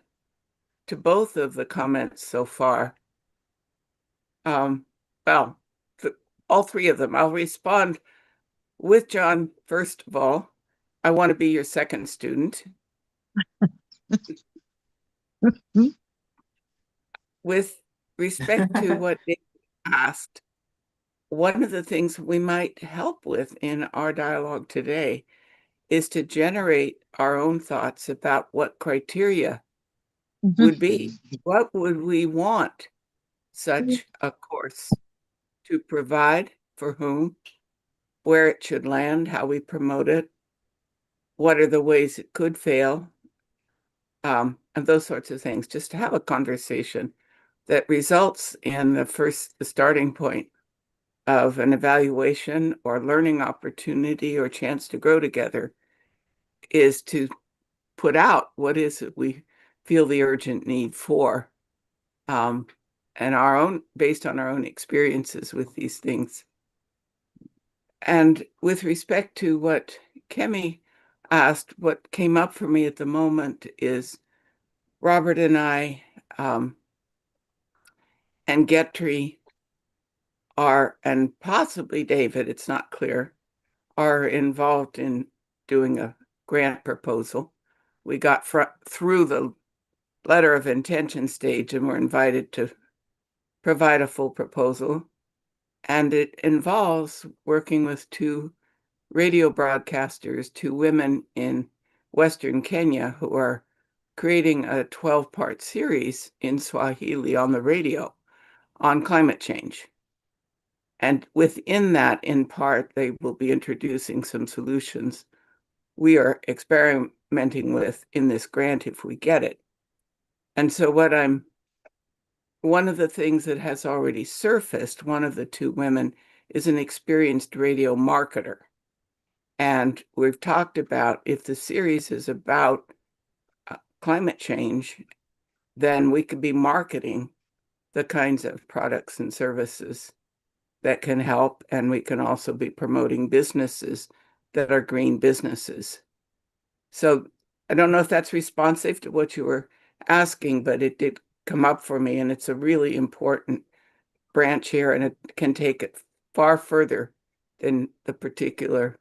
to both of the comments so far, well, all three of them, I'll respond with John. First of all, I want to be your second student. With respect to what David asked, one of the things we might help with in our dialogue today is to generate our own thoughts about what criteria would be. What would we want such a course to provide, for whom, where it should land, how we promote it, what are the ways it could fail, and those sorts of things, just to have a conversation that results in the starting point of an evaluation or learning opportunity or chance to grow together, is to put out what is it we feel the urgent need for, and based on our own experiences with these things. And with respect to what Kemi asked, what came up for me at the moment is Robert and I and Getry and possibly David, it's not clear, are involved in doing a grant proposal. We got through the letter of intention stage and were invited to provide a full proposal. And it involves working with two radio broadcasters, two women in Western Kenya, who are creating a 12-part series in Swahili on the radio on climate change. And within that, in part, they will be introducing some solutions we are experimenting with in this grant if we get it. And so one of the things that has already surfaced, one of the two women is an experienced radio marketer. And we've talked about, if the series is about climate change, then we could be marketing the kinds of products and services that can help. And we can also be promoting businesses that are green businesses. So I don't know if that's responsive to what you were asking, but it did come up for me, and it's a really important branch here, and it can take it far further than the particular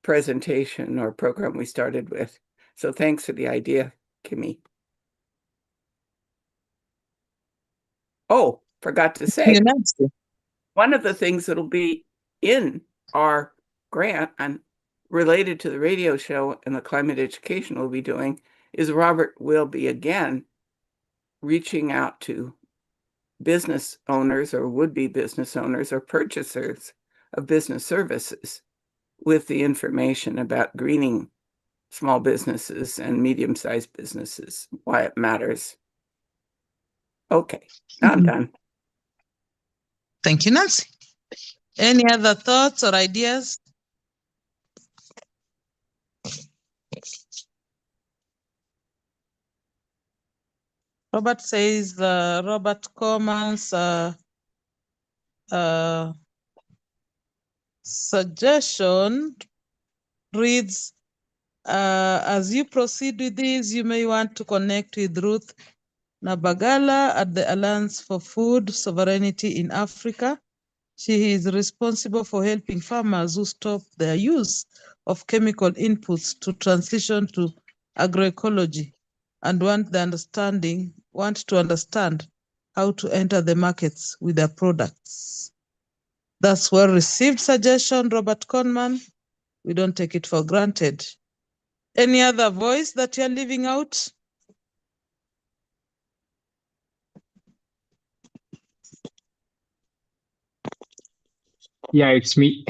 presentation or program we started with. So thanks for the idea, Kimmy. Oh, forgot to say, one of the things that'll be in our grant and related to the radio show and the climate education we'll be doing is Robert will be again reaching out to business owners or would-be business owners or purchasers of business services with the information about greening small businesses and medium-sized businesses, why it matters. Okay, I'm done. Thank you, Nancy. Any other thoughts or ideas? Robert says Robert Coleman's suggestion reads, as you proceed with this, you may want to connect with Ruth Nabagala at the Alliance for Food Sovereignty in Africa. She is responsible for helping farmers who stop their use of chemical inputs to transition to agroecology and want to understand how to enter the markets with their products. That's well-received suggestion, Robert Conman. We don't take it for granted. Any other voice that you're leaving out? Yeah, it's me.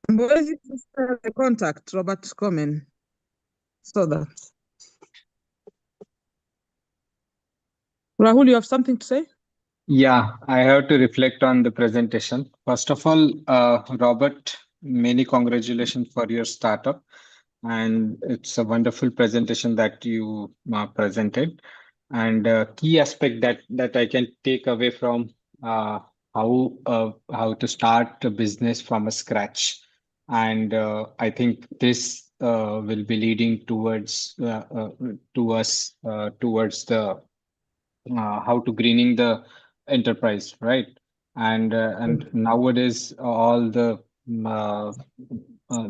Where is the contact, Robert Comen? So that. Rahul, you have something to say? Yeah, I have to reflect on the presentation. First of all, Robert, many congratulations for your startup. And it's a wonderful presentation that you presented. And key aspect that I can take away from how to start a business from a scratch. And I think this will be leading towards towards the how to greening the enterprise, right? And nowadays all the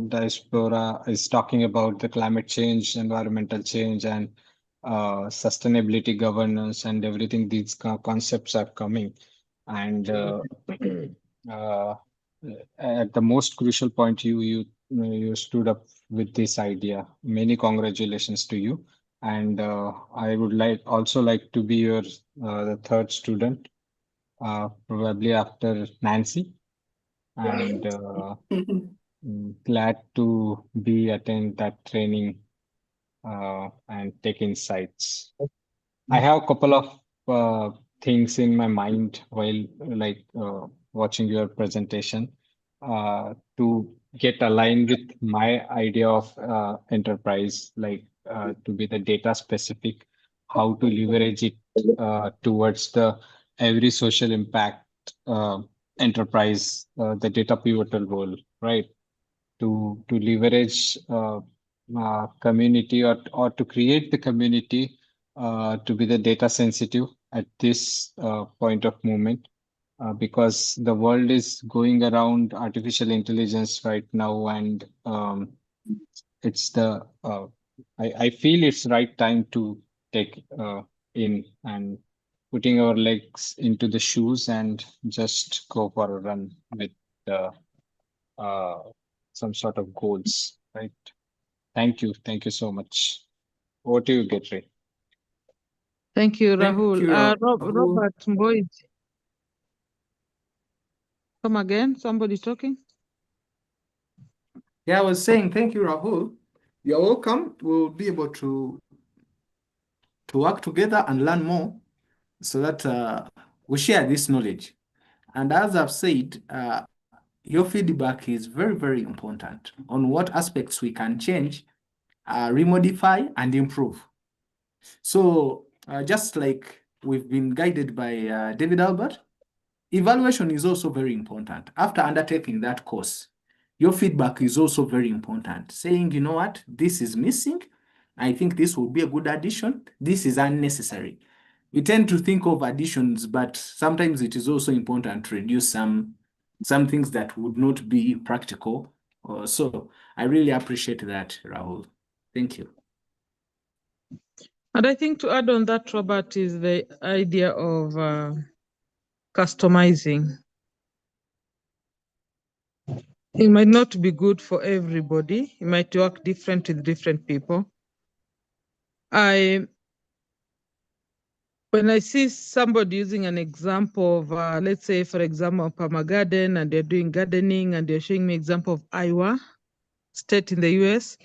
diaspora is talking about the climate change, environmental change, and sustainability governance and everything. These concepts are coming, and uh, at the most crucial point, you stood up with this idea. Many congratulations to you. And I would also like to be your the third student, probably after Nancy, and glad to be attend that training and take insights. I have a couple of things in my mind while watching your presentation to get aligned with my idea of enterprise, to be the data specific, how to leverage it towards the every social impact enterprise, the data pivotal role, right? To leverage community or to create the community to be the data sensitive at this point of moment, because the world is going around artificial intelligence right now, and it's the I feel it's right time to take in and putting our legs into the shoes and just go for a run with uh, some sort of goals, right? Thank you so much. Over to you, Getray. Thank you, Thank Rahul. you, Rahul. Robert Mboid. Come again, somebody talking? Yeah, I was saying thank you, Rahul. You're welcome. We'll be able to work together and learn more so that we share this knowledge. And as I've said, your feedback is very, very important on what aspects we can change, remodify, and improve. So just like we've been guided by David Albert, evaluation is also very important. After undertaking that course, your feedback is also very important. Saying, you know what, this is missing. I think this will be a good addition. This is unnecessary. We tend to think of additions, but sometimes it is also important to reduce some things that would not be practical. So I really appreciate that, Rahul. Thank you. And I think to add on that, Robert, is the idea of customizing. It might not be good for everybody. It might work different with different people. When I see somebody using an example of, let's say, for example, permagarden, and they're doing gardening, and they're showing me example of Iowa State in the US,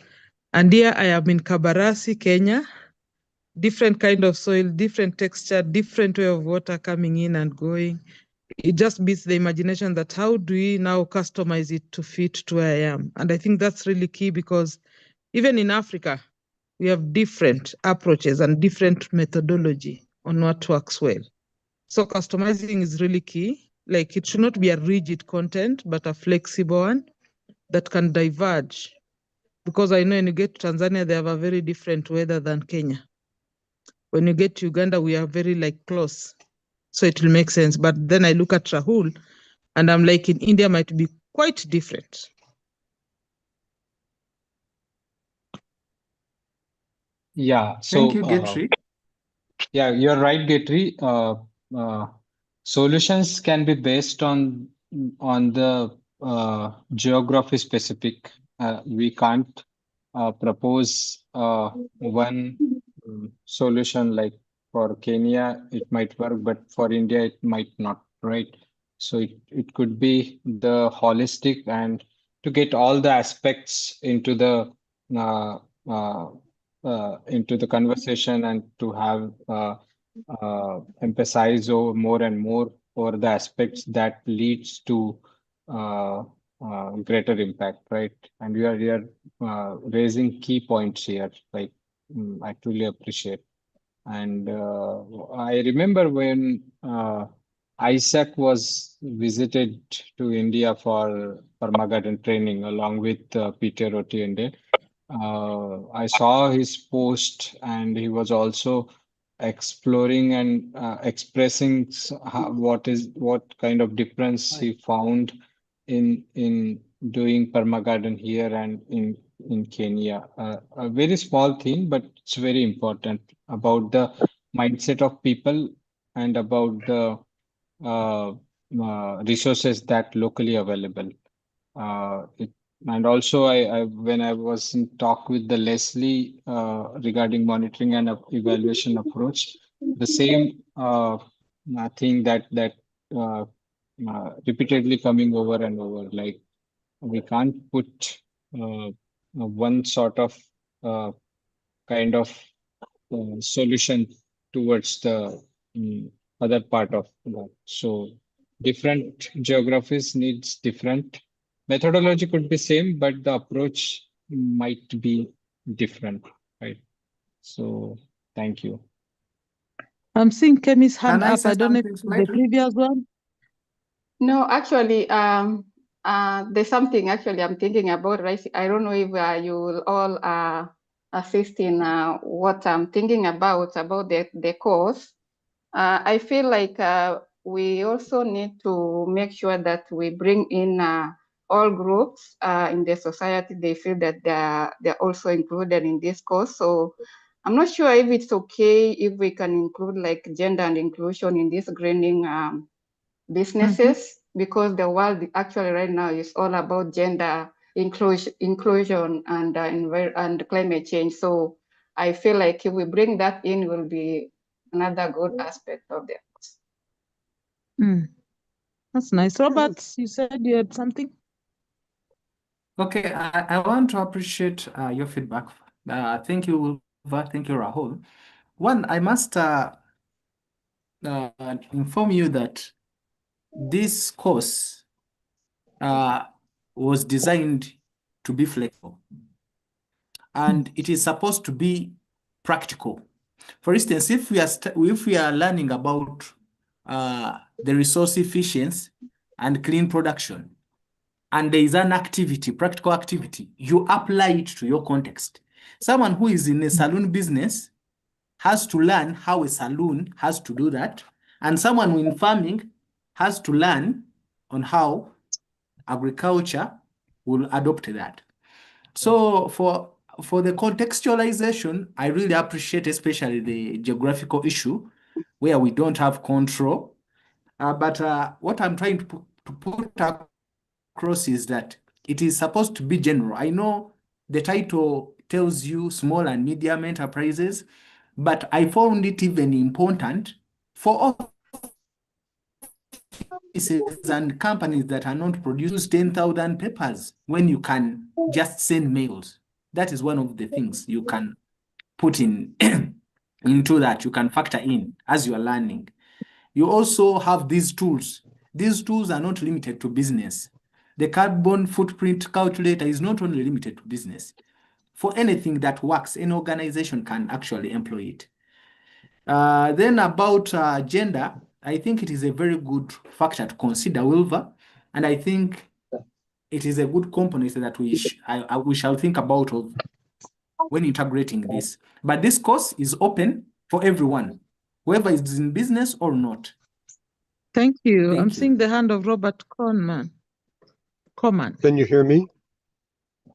And here I am in Kabarasi, Kenya. Different kind of soil, different texture, different way of water coming in and going. It just beats the imagination that how do we now customize it to fit to where I am? And I think that's really key, because even in Africa, we have different approaches and different methodology on what works well. So customizing is really key. Like, it should not be a rigid content, but a flexible one that can diverge. Because I know when you get to Tanzania, they have a very different weather than Kenya. When you get to Uganda, we are very close. So it will make sense. But then I look at Rahul and I'm like, in India might be quite different. Yeah, Thank so you, Getri. yeah, you're right, Getri. Solutions can be based on the geography specific. We can't propose one solution. Like for Kenya, it might work, but for India, it might not, right? So it could be the holistic, and to get all the aspects uh, uh, into the conversation, and to have emphasize over more and more over the aspects that leads to greater impact, right? And we are raising key points here, like I truly appreciate. And I remember when Isaac was visited to India for Permagarden training along with Peter Otiende. I saw his post, and he was also exploring and expressing what kind of difference he found in doing permagarden here and in Kenya. A very small thing, but it's very important about the mindset of people and about the resources that locally available. And also, when I was in talk with the Leslie regarding monitoring and evaluation approach, the same thing that repeatedly coming over and over. Like, we can't put one sort of kind of solution towards the other part of that. So different geographies needs different methodology, could be same, but the approach might be different, right? So thank you. I'm seeing Kemi's hand Can I up. say I don't know if something it's the slightly? previous one. No, actually, there's something actually I'm thinking about, right? I don't know if you will all assist in what I'm thinking about the course. I feel like we also need to make sure that we bring in all groups in the society. They feel that they're also included in this course. So I'm not sure if it's okay if we can include like gender and inclusion in this greening businesses, because the world actually right now is all about gender inclusion and climate change. So I feel like if we bring that in, will be another good aspect of the course. That's nice. Robert, you said you had something? Okay, I want to appreciate your feedback. Thank you, Ulva. Thank you, Rahul. One, I must inform you that this course was designed to be flexible, and it is supposed to be practical. For instance, if we are learning about the resource efficiency and clean production, and there is an activity, practical activity, you apply it to your context. Someone who is in a saloon business has to learn how a saloon has to do that, and someone in farming has to learn on how agriculture will adopt that. So for the contextualization, I really appreciate especially the geographical issue where we don't have control. But what I'm trying to put across is that it is supposed to be general. I know the title tells you small and medium enterprises, but I found it even important for offices and companies that are not producing 10,000 papers when you can just send mails. That is one of the things you can put in into that, you can factor in as you are learning. You also have these tools. These tools are not limited to business. The carbon footprint calculator is not only limited to business. For anything that works, any organization can actually employ it. Then about gender, I think it is a very good factor to consider, Wilva, and I think it is a good component that we shall think about of when integrating this. But this course is open for everyone, whoever is in business or not. Thank you. Thank I'm you. seeing the hand of Robert Conman. Can you hear me?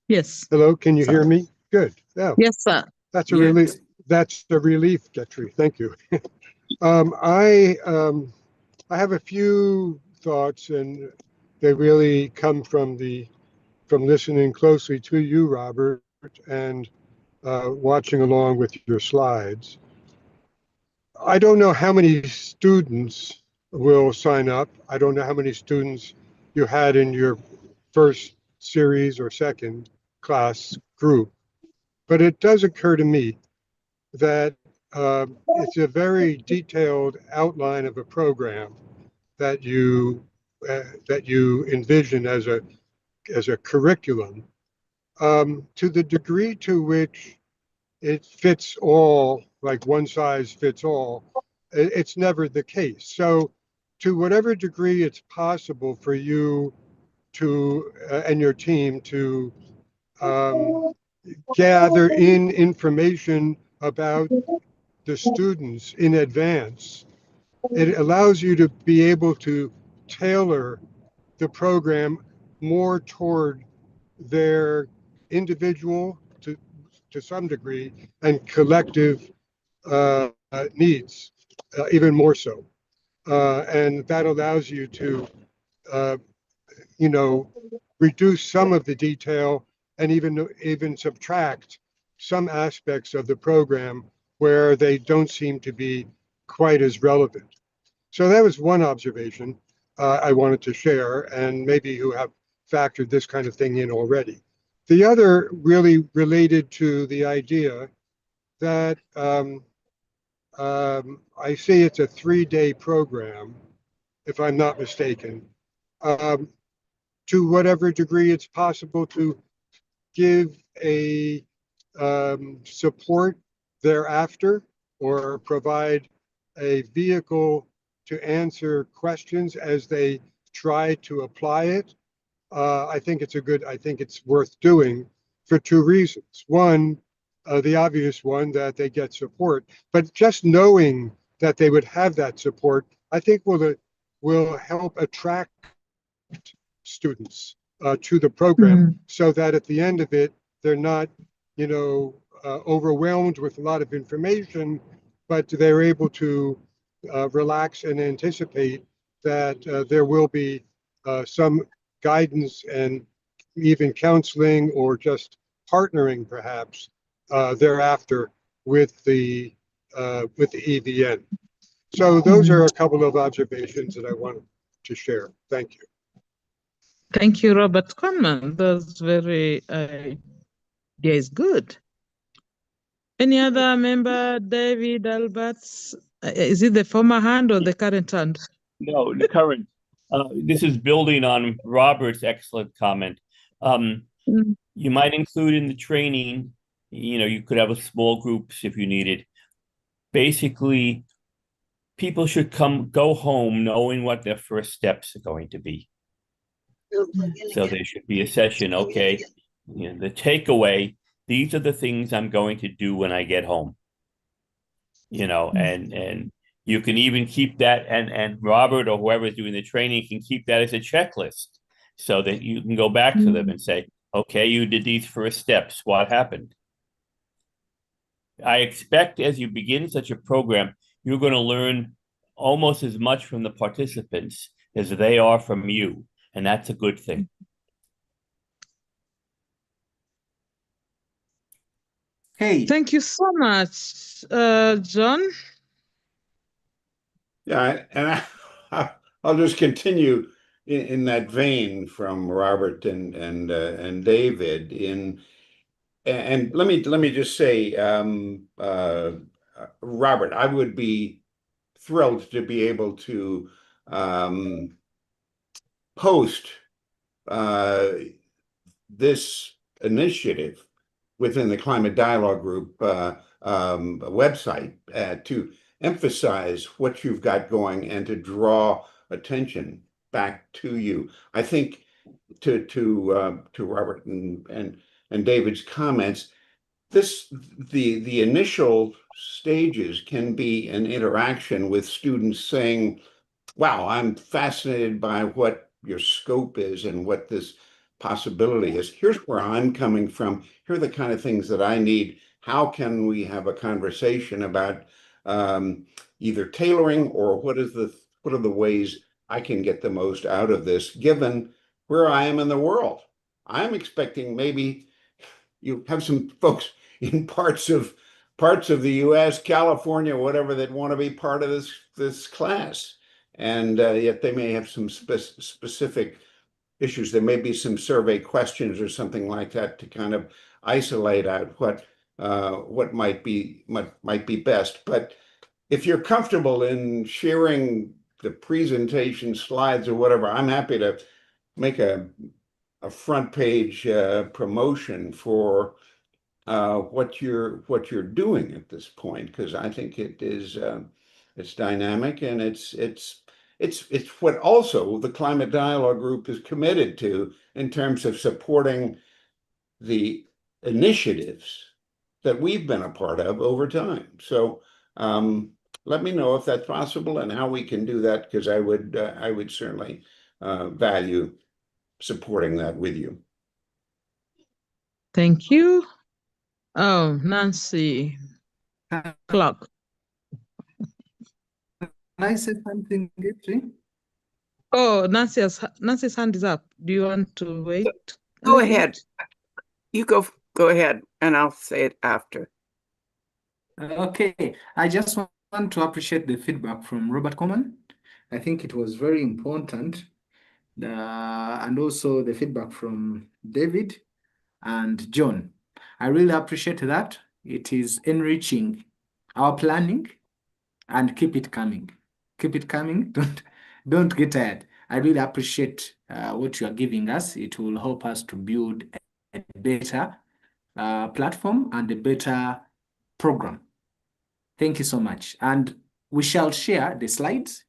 Yes. Hello, can you Sir. hear me? Good. Yeah, Yes, sir. that's a Yes. relief. That's a relief, Getry. Thank you. I have a few thoughts, and they really come from listening closely to you, Robert, and watching along with your slides. I don't know how many students will sign up. I don't know how many students you had in your first series or second class group, but it does occur to me that it's a very detailed outline of a program that you envision as a curriculum. To the degree to which it fits all, like one size fits all, it's never the case. So to whatever degree it's possible for you to and your team to gather in information about the students in advance, it allows you to be able to tailor the program more toward their individual, to some degree, and collective needs, even more so. And that allows you to, reduce some of the detail and even subtract some aspects of the program where they don't seem to be quite as relevant. So that was one observation I wanted to share, and maybe you have factored this kind of thing in already. The other really related to the idea that I see it's a 3-day program, if I'm not mistaken. To whatever degree it's possible to give a support thereafter, or provide a vehicle to answer questions as they try to apply it. I think it's worth doing for two reasons. One, the obvious one, that they get support, but just knowing that they would have that support, I think will help attract students to the program, so that at the end of it, they're not, overwhelmed with a lot of information, but they're able to relax and anticipate that there will be some guidance and even counseling, or just partnering perhaps thereafter with the EVN. So those are a couple of observations that I wanted to share. Thank you. Thank you, Robert Conman. That's very is good. Any other member, David Alberts? Is it the former hand or the current hand? No, the current. This is building on Robert's excellent comment. You might include in the training, you could have a small groups if you needed. Basically, people should go home knowing what their first steps are going to be. So there should be a session, okay, the takeaway, these are the things I'm going to do when I get home. And you can even keep that, and Robert or whoever is doing the training can keep that as a checklist, so that you can go back to them and say, okay, you did these first steps, what happened? I expect as you begin such a program, you're going to learn almost as much from the participants as they are from you, and that's a good thing. Hey. Thank you so much, John. Yeah, and I'll just continue in that vein from Robert and David. And let me just say, Robert, I would be thrilled to be able to post this initiative within the Climate Dialogue Group website to emphasize what you've got going and to draw attention back to you. I think to Robert and David's comments, the initial stages can be an interaction with students saying, wow, I'm fascinated by what your scope is and what this possibility is. Here's where I'm coming from. Here are the kind of things that I need. How can we have a conversation about either tailoring or what are the ways I can get the most out of this, given where I am in the world? I'm expecting maybe you have some folks in parts of the U.S., California, whatever, that want to be part of this class, and yet they may have some specific issues. There may be some survey questions or something like that to kind of isolate out what might be best. But if you're comfortable in sharing the presentation slides or whatever, I'm happy to make a front page promotion for what you're doing at this point, because I think it is it's dynamic, and it's what also the Climate Dialogue Group is committed to in terms of supporting the initiatives that we've been a part of over time. So let me know if that's possible and how we can do that, because I would certainly value supporting that with you. Thank you. Oh, Nancy Clark. Can I say something, Gayatri? Oh, Nancy's hand is up. Do you want to wait? Go ahead. You go ahead, and I'll say it after. Okay, I just want to appreciate the feedback from Robert Coleman. I think it was very important. And also the feedback from David and John. I really appreciate that. It is enriching our planning, and keep it coming. Keep it coming. Don't get tired. I really appreciate what you are giving us. It will help us to build a better platform and a better program. Thank you so much. And we shall share the slides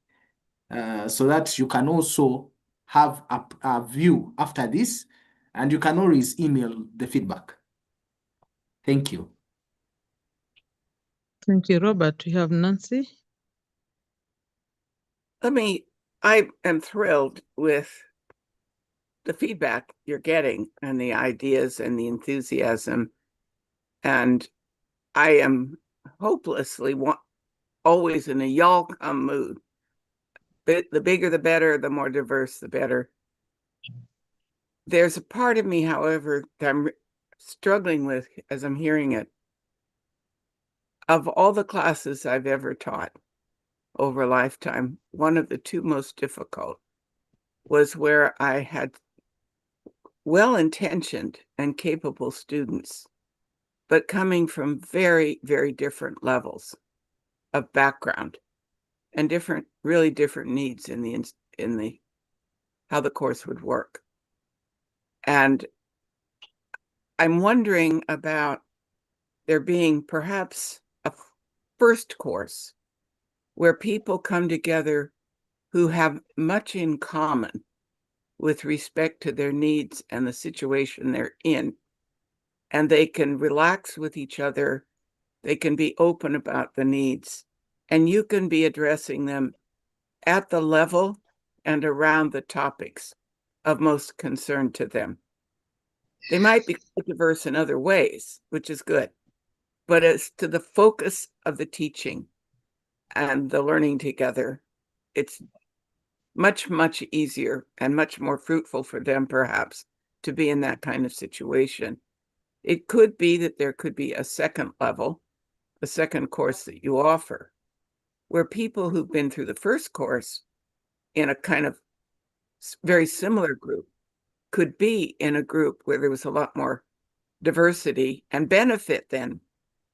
so that you can also have a view after this, and you can always email the feedback. Thank you. Thank you, Robert. We have Nancy. I am thrilled with the feedback you're getting and the ideas and the enthusiasm. And I am hopelessly always in a y'all come mood. The bigger, the better, the more diverse, the better. There's a part of me, however, that I'm struggling with as I'm hearing it. Of all the classes I've ever taught over a lifetime, one of the two most difficult was where I had well-intentioned and capable students, but coming from very, very different levels of background and really different needs in the how the course would work. And I'm wondering about there being perhaps a first course where people come together who have much in common with respect to their needs and the situation they're in, and they can relax with each other. They can be open about the needs, and you can be addressing them at the level and around the topics of most concern to them. They might be diverse in other ways, which is good, but as to the focus of the teaching and the learning together, it's much, much easier and much more fruitful for them, perhaps, to be in that kind of situation. It could be that there could be a second level, a second course that you offer, where people who've been through the first course in a kind of very similar group could be in a group where there was a lot more diversity and benefit then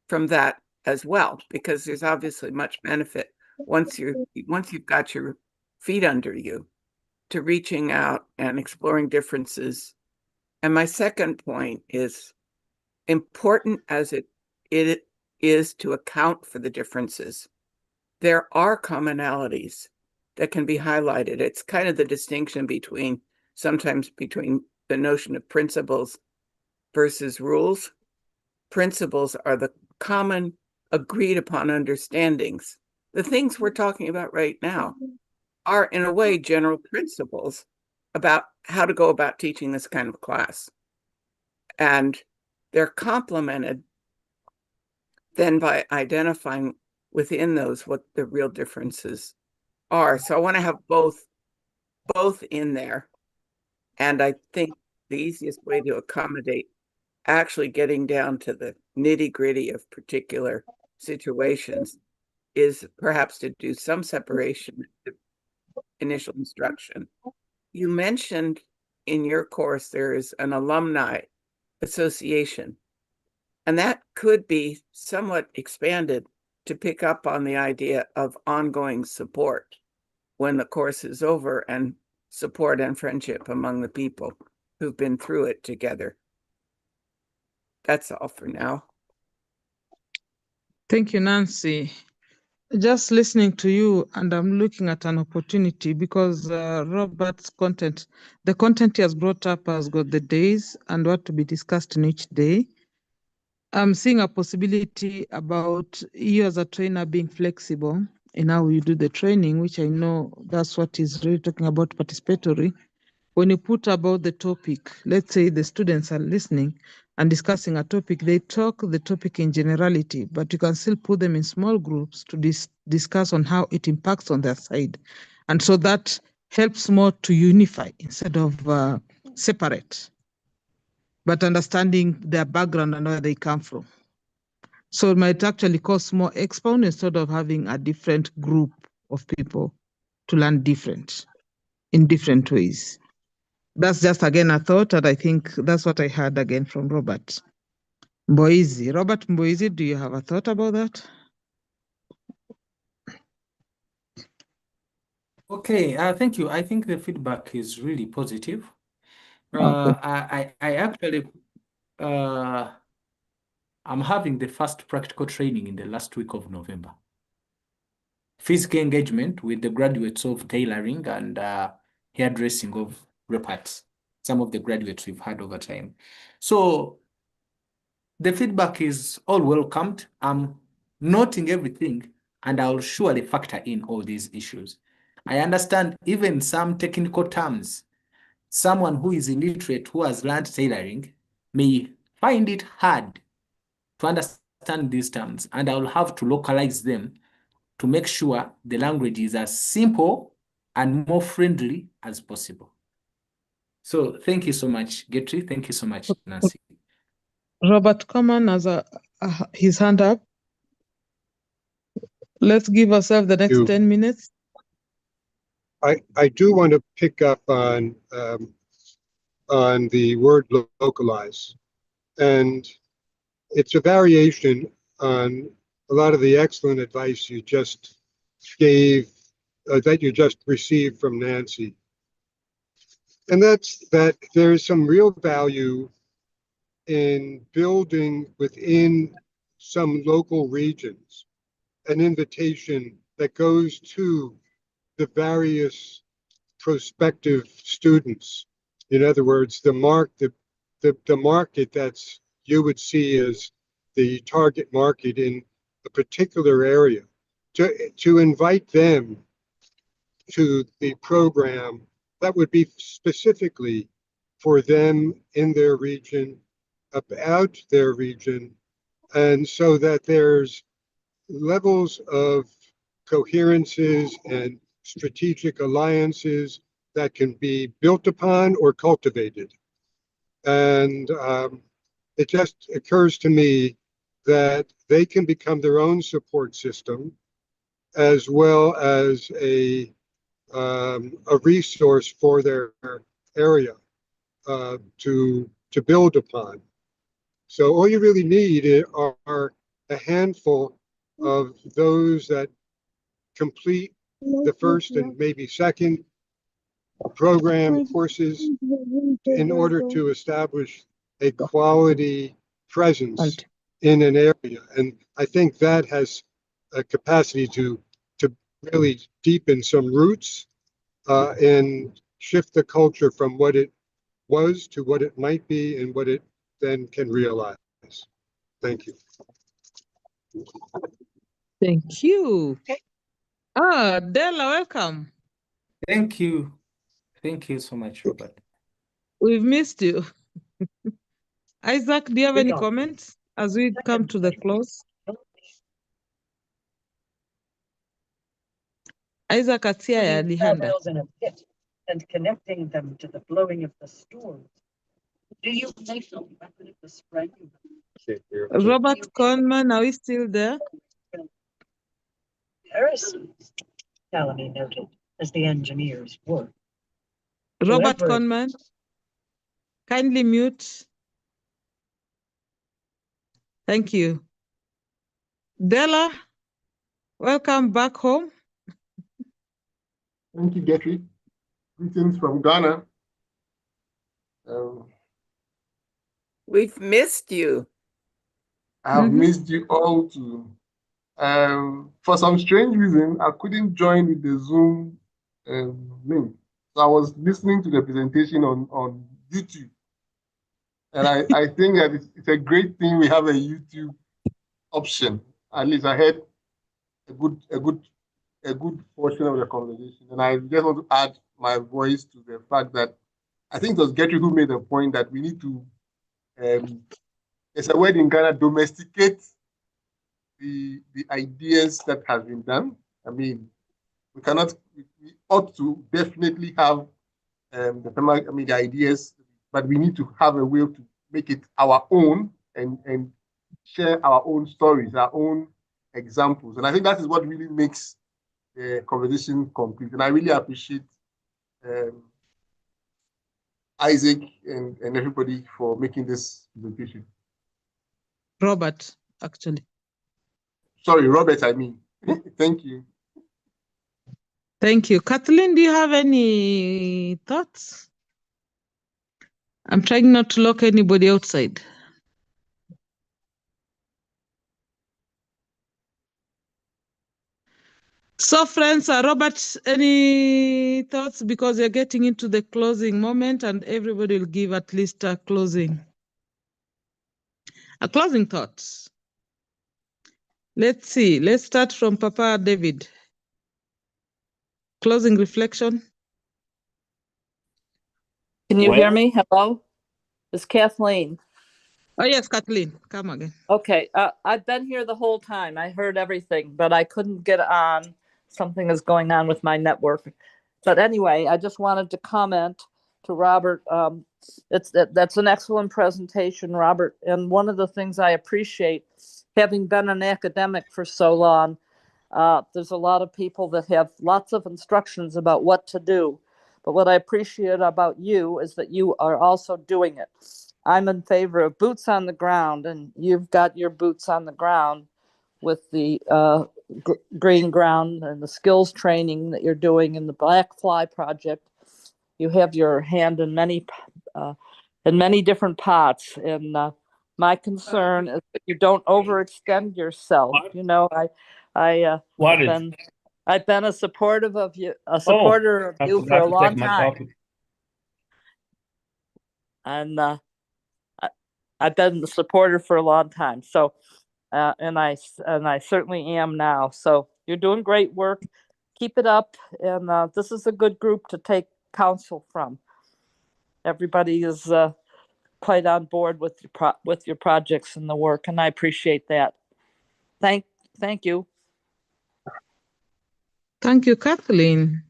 from that as well, because there's obviously much benefit once you've got your feet under you to reaching out and exploring differences. And my second point is, important as it is to account for the differences, there are commonalities that can be highlighted. It's kind of the distinction sometimes between the notion of principles versus rules. Principles are the common agreed upon understandings. The things we're talking about right now are, in a way, general principles about how to go about teaching this kind of class. And they're complemented then by identifying within those what the real differences are. So I want to have both in there. And I think the easiest way to accommodate actually getting down to the nitty-gritty of particular situations is perhaps to do some separation of initial instruction. You mentioned in your course there is an alumni association, and that could be somewhat expanded to pick up on the idea of ongoing support when the course is over, and support and friendship among the people who've been through it together. That's all for now. Thank you, Nancy. Just listening to you, and I'm looking at an opportunity because Robert's content, the content he has brought up has got the days and what to be discussed in each day. I'm seeing a possibility about you as a trainer being flexible in how you do the training, which I know that's what he's really talking about, participatory. When you put about the topic, let's say the students are listening and discussing a topic, they talk the topic in generality, but you can still put them in small groups to discuss on how it impacts on their side. And so that helps more to unify instead of separate, but understanding their background and where they come from. So it might actually cause more expound instead of having a different group of people to learn in different ways. That's just, again, a thought, and I think that's what I heard again from Robert Mboizi. Robert Mboizi, do you have a thought about that? Okay, thank you. I think the feedback is really positive. Okay. I actually, I'm having the first practical training in the last week of November. Physical engagement with the graduates of tailoring and hairdressing of repats, some of the graduates we've had over time. So the feedback is all welcomed. I'm noting everything, and I'll surely factor in all these issues. I understand even some technical terms. Someone who is illiterate, who has learned tailoring, may find it hard to understand these terms, and I'll have to localize them to make sure the language is as simple and more friendly as possible. So thank you so much, Getri. Thank you so much, Nancy. Robert Common has his hand up. Let's give ourselves the next 10 minutes. I do want to pick up on the word localize, and it's a variation on a lot of the excellent advice you just gave, that you just received from Nancy. And that's that there is some real value in building within some local regions an invitation that goes to the various prospective students. In other words, the market that's you would see as the target market in a particular area, to invite them to the program that would be specifically for them in their region, about their region, and so that there's levels of coherences and strategic alliances that can be built upon or cultivated. And it just occurs to me that they can become their own support system, as well as a resource for their area to build upon. So all you really need are a handful of those that complete the first and maybe second program courses in order to establish a quality presence in an area. And I think that has a capacity to really deepen some roots and shift the culture from what it was to what it might be and what it then can realize. Thank you. Thank you. Della, welcome. Thank you. Thank you so much, Robert. We've missed you. Isaac, do you have any comments as we come to the close? Isaac Atiaya Lihanda. In a pit and connecting them to the blowing of the storms. Do you make a method of the spring? Robert Conman, are we still there? Harrison's, Bellamy noted, as the engineers work. Robert However, Conman, kindly mute. Thank you. Della, welcome back home. Thank you, Getty. Greetings from Ghana. We've missed you. I have missed you all too. For some strange reason, I couldn't join with the Zoom link. So I was listening to the presentation on YouTube. And I think that it's a great thing we have a YouTube option. At least I had a good portion of the conversation. And I just want to add my voice to the fact that I think it was Getty who made the point that we need to, there's a word in Ghana, domesticate the ideas that have been done. I mean, we ought to definitely have the ideas, but we need to have a way to make it our own and share our own stories, our own examples. And I think that is what really makes the conversation complete. And I really appreciate Isaac and everybody for making this presentation. Robert, actually. Sorry, Robert, I mean. Thank you. Thank you. Kathleen, do you have any thoughts? I'm trying not to lock anybody outside. So friends, Robert, any thoughts? Because you're getting into the closing moment and everybody will give at least a closing thought. Let's see. Let's start from Papa David. Closing reflection. Can you hear me? Hello? It's Kathleen. Oh, yes, Kathleen. Come again. Okay. I've been here the whole time. I heard everything, but I couldn't get on. Something is going on with my network. But anyway, I just wanted to comment to Robert. That's an excellent presentation, Robert. And one of the things I appreciate, having been an academic for so long, there's a lot of people that have lots of instructions about what to do. But what I appreciate about you is that you are also doing it. I'm in favor of boots on the ground, and you've got your boots on the ground with the green ground and the skills training that you're doing in the Black Fly project. You have your hand in many different pots. And my concern is that you don't overextend yourself. You know, I've been a supporter of you for a long time. And I've been the supporter for a long time. So, and I certainly am now. So you're doing great work. Keep it up. And this is a good group to take counsel from. Everybody is quite on board with your projects and the work, and I appreciate that. Thank you. Thank you, Kathleen.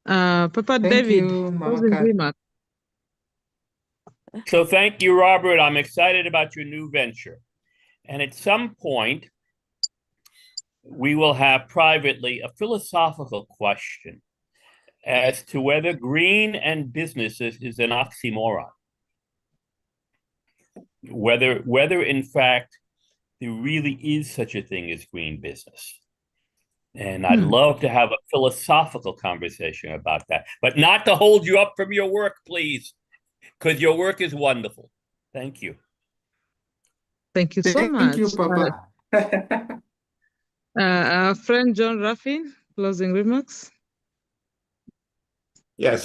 Papa David, closing remark. So thank you, Robert. I'm excited about your new venture. And at some point, we will have privately a philosophical question as to whether green and businesses is an oxymoron. whether in fact there really is such a thing as green business. And I'd love to have a philosophical conversation about that, but not to hold you up from your work, please, because your work is wonderful. Thank you. Thank you so much. Thank you, Papa. Our friend John Ruffin, closing remarks. Yes,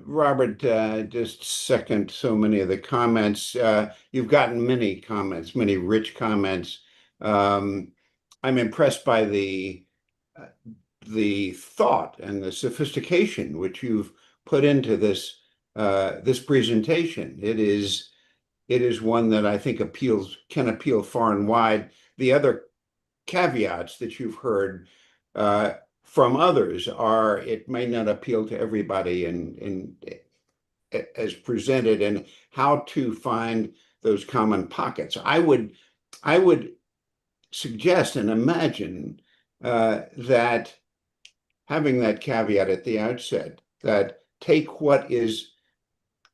Robert, just second so many of the comments. You've gotten many comments, many rich comments. I'm impressed by the thought and the sophistication which you've put into this presentation. It is one that I think can appeal far and wide. The other caveats that you've heard from others are it may not appeal to everybody as presented, and how to find those common pockets. I would suggest and imagine that having that caveat at the outset, that take what is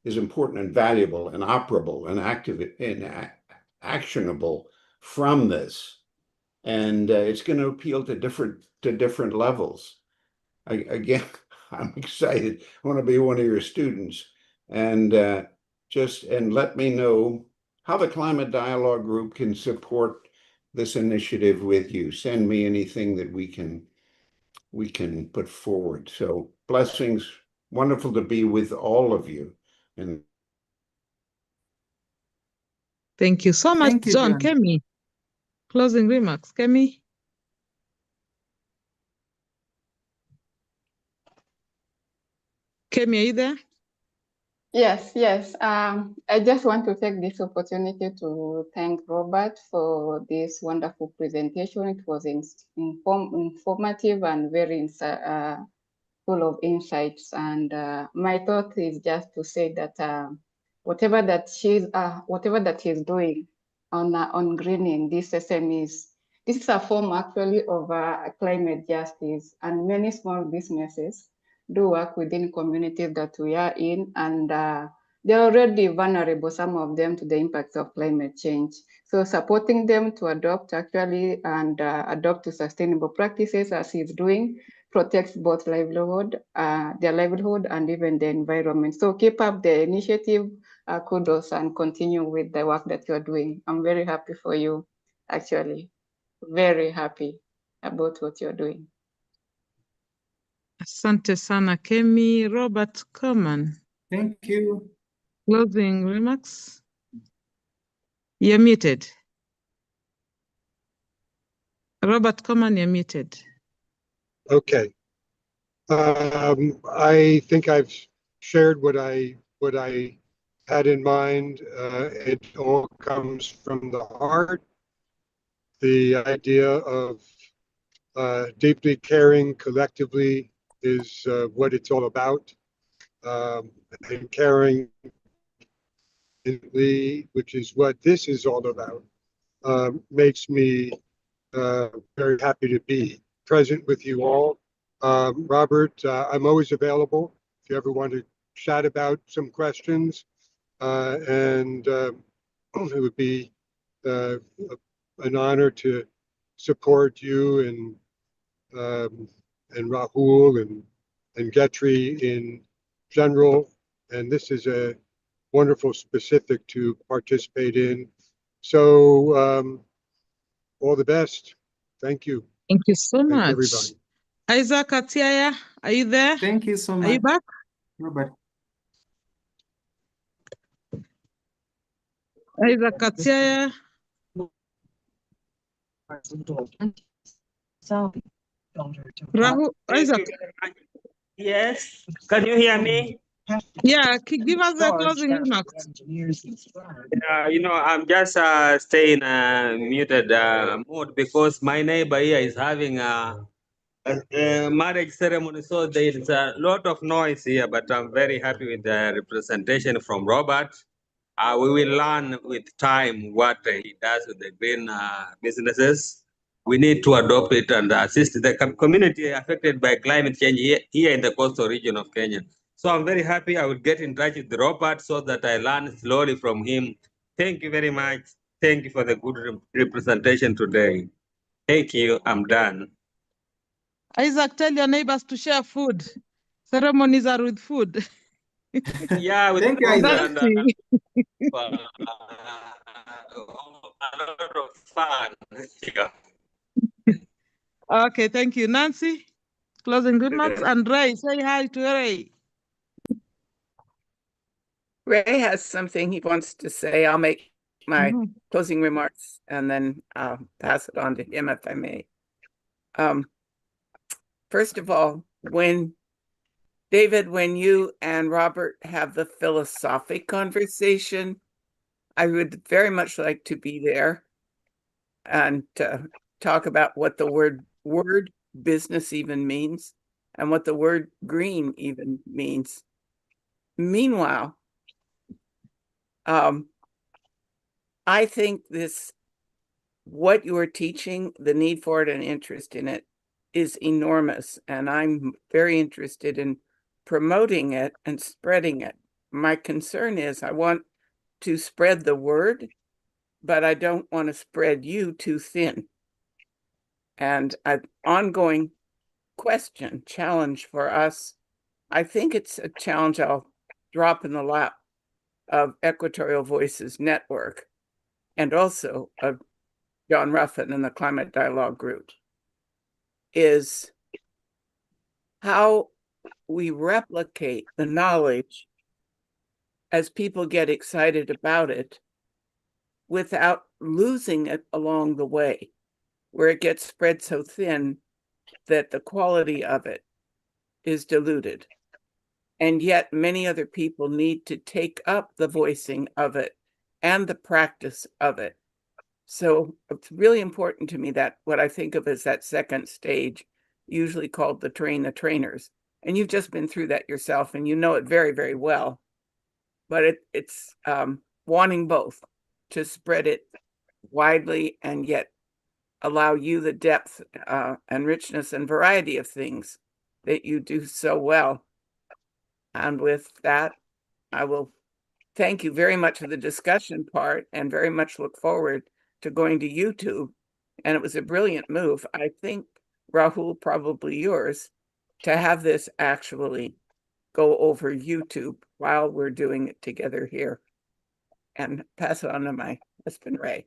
important and valuable and operable and active and actionable from this, and it's going to appeal to different levels. Again, I'm excited. I want to be one of your students, and let me know how the Climate Dialogue Group can support this initiative with you. Send me anything that we can put forward. So blessings. Wonderful to be with all of you. And thank you so much, John. Kemi, closing remarks. Kemi. Kemi, are you there? Yes, yes. I just want to take this opportunity to thank Robert for this wonderful presentation. It was informative and very full of insights. And my thought is just to say that whatever that he's doing on greening these SMEs, this is a form actually of climate justice, and many small businesses do work within communities that we are in, and they're already vulnerable, some of them, to the impacts of climate change. So supporting them to adopt adopt to sustainable practices, as he's doing, protects both their livelihood and even the environment. So keep up the initiative, kudos, and continue with the work that you're doing. I'm very happy for you, actually. Very happy about what you're doing. Asante sana, Kemi. Robert Coleman. Thank you. Closing remarks. You're muted. Robert Coleman, you're muted. Okay. I think I've shared what I had in mind. It all comes from the heart. The idea of deeply caring collectively is what it's all about. And caring, which is what this is all about, makes me very happy to be present with you all. Robert, I'm always available if you ever want to chat about some questions, and it would be an honor to support you and Rahul and Getri in general. And this is a wonderful specific to participate in. So all the best. Thank you. Thank you so much. Everybody. Isaac Atiaya, are you there? Thank you so much. Are you back? Robert. Isaac Atiaya. Rahul, Isaac. Yes. Can you hear me? Yeah, give us a closing remarks. I'm just staying muted mode because my neighbor here is having a marriage ceremony, so there is a lot of noise here, but I'm very happy with the representation from Robert. We will learn with time what he does with the green businesses. We need to adopt it and assist the community affected by climate change here in the coastal region of Kenya. So I'm very happy. I will get in touch with Robert so that I learn slowly from him. Thank you very much. Thank you for the good representation today. Thank you. I'm done. Isaac, tell your neighbors to share food. Ceremonies are with food. Yeah, with Thank you, food Isaac. and Nancy. a lot of fun. Yeah. Okay, thank you. Nancy, closing remarks. And Ray, say hi to Ray. Ray has something he wants to say. I'll make my closing remarks and then I'll pass it on to him if I may. First of all, when you and Robert have the philosophic conversation, I would very much like to be there and talk about what the word business even means and what the word green even means. Meanwhile, I think what you are teaching, the need for it and interest in it is enormous. And I'm very interested in promoting it and spreading it. My concern is I want to spread the word, but I don't want to spread you too thin. And an ongoing challenge for us, I think it's a challenge I'll drop in the lap of Equatorial Voices Network and also of John Ruffin and the Climate Dialogue Group, is how we replicate the knowledge as people get excited about it without losing it along the way, where it gets spread so thin that the quality of it is diluted. And yet many other people need to take up the voicing of it and the practice of it. So it's really important to me that what I think of as that second stage, usually called the trainers. And you've just been through that yourself and you know it very, very well. But it's wanting both to spread it widely and yet allow you the depth and richness and variety of things that you do so well. And with that, I will thank you very much for the discussion part and very much look forward to going to YouTube. And it was a brilliant move. I think, Rahul, probably yours, to have this actually go over YouTube while we're doing it together here. And pass it on to my husband, Ray.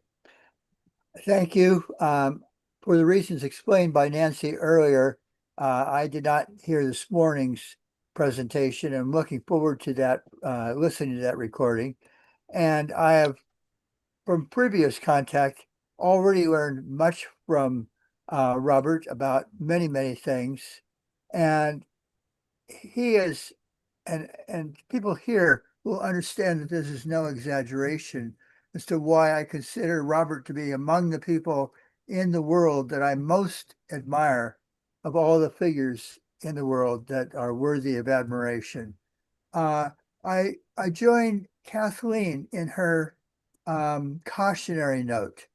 Thank you. For the reasons explained by Nancy earlier, I did not hear this morning's presentation. I'm looking forward to that, listening to that recording. And I have, from previous contact, already learned much from Robert about many, many things. And he is, and people here will understand that this is no exaggeration as to why I consider Robert to be among the people in the world that I most admire of all the figures in the world that are worthy of admiration. I joined Kathleen in her cautionary note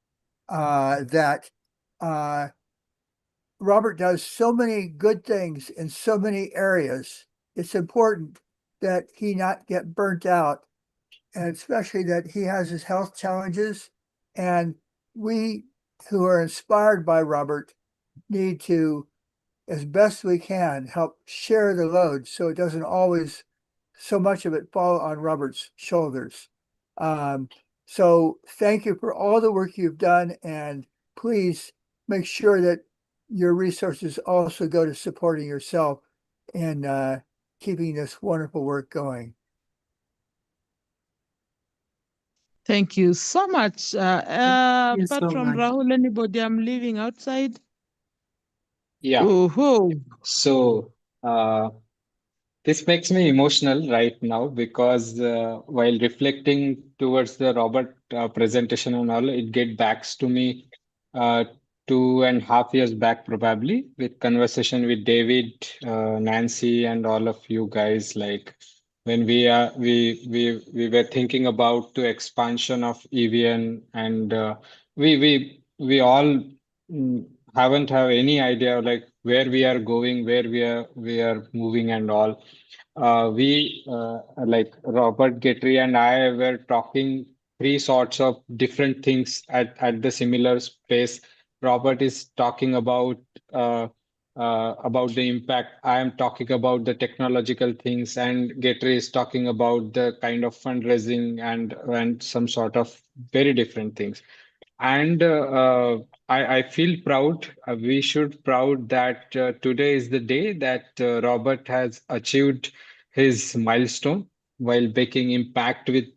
that Robert does so many good things in so many areas. It's important that he not get burnt out, and especially that he has his health challenges. And we who are inspired by Robert need to, as best we can, help share the load so it doesn't always, so much of it fall on Robert's shoulders. So thank you for all the work you've done, and please make sure that your resources also go to supporting yourself and keeping this wonderful work going. Thank you so much. you Apart so from much. Rahul, anybody I'm leaving outside? Yeah. Oh, So this makes me emotional right now because while reflecting towards the Robert presentation and all, it get back to me 2.5 years back probably with conversation with David, Nancy, and all of you guys. Like when we were thinking about the expansion of EVN, and we all haven't have any idea like where we are going, where we are moving, and all. We like Robert Guthrie and I were talking three sorts of different things at the similar space. Robert is talking about the impact. I am talking about the technological things, and Getri is talking about the kind of fundraising and some sort of very different things. And I feel proud. We should proud that today is the day that Robert has achieved his milestone while making impact with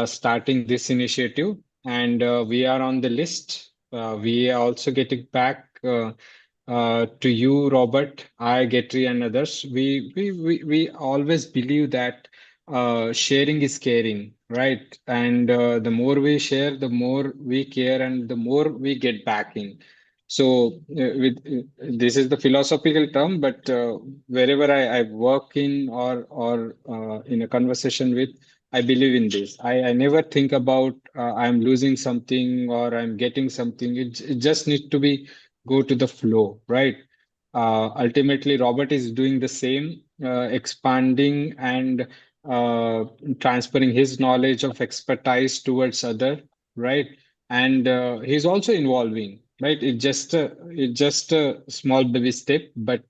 starting this initiative. And we are on the list. We are also getting back to you, Robert, I, Getri, and others. We always believe that sharing is caring, right? And the more we share, the more we care, and the more we get back in. So, this is the philosophical term, but wherever I work in or in a conversation with, I believe in this. I never think about I'm losing something or I'm getting something. It just needs to be go to the flow, right? Ultimately, Robert is doing the same, expanding and transferring his knowledge of expertise towards other, right? And he's also involving, right? It's just a small baby step, but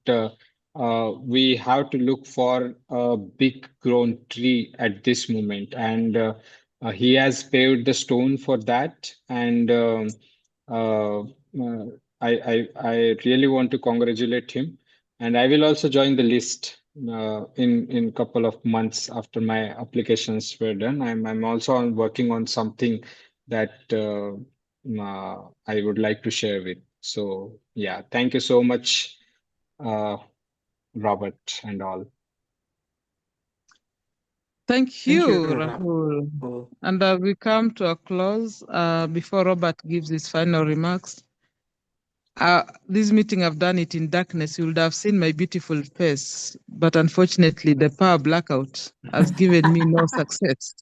we have to look for a big grown tree at this moment, and he has paved the stone for that. And uh, uh, I really want to congratulate him, and I will also join the list in couple of months after my applications were done. I'm also working on something that I would like to share with. So yeah, thank you so much, Robert and all. Thank you, Rahul. And we come to a close before Robert gives his final remarks. This meeting, I've done it in darkness. You would have seen my beautiful face, but unfortunately, the power blackout has given me no success.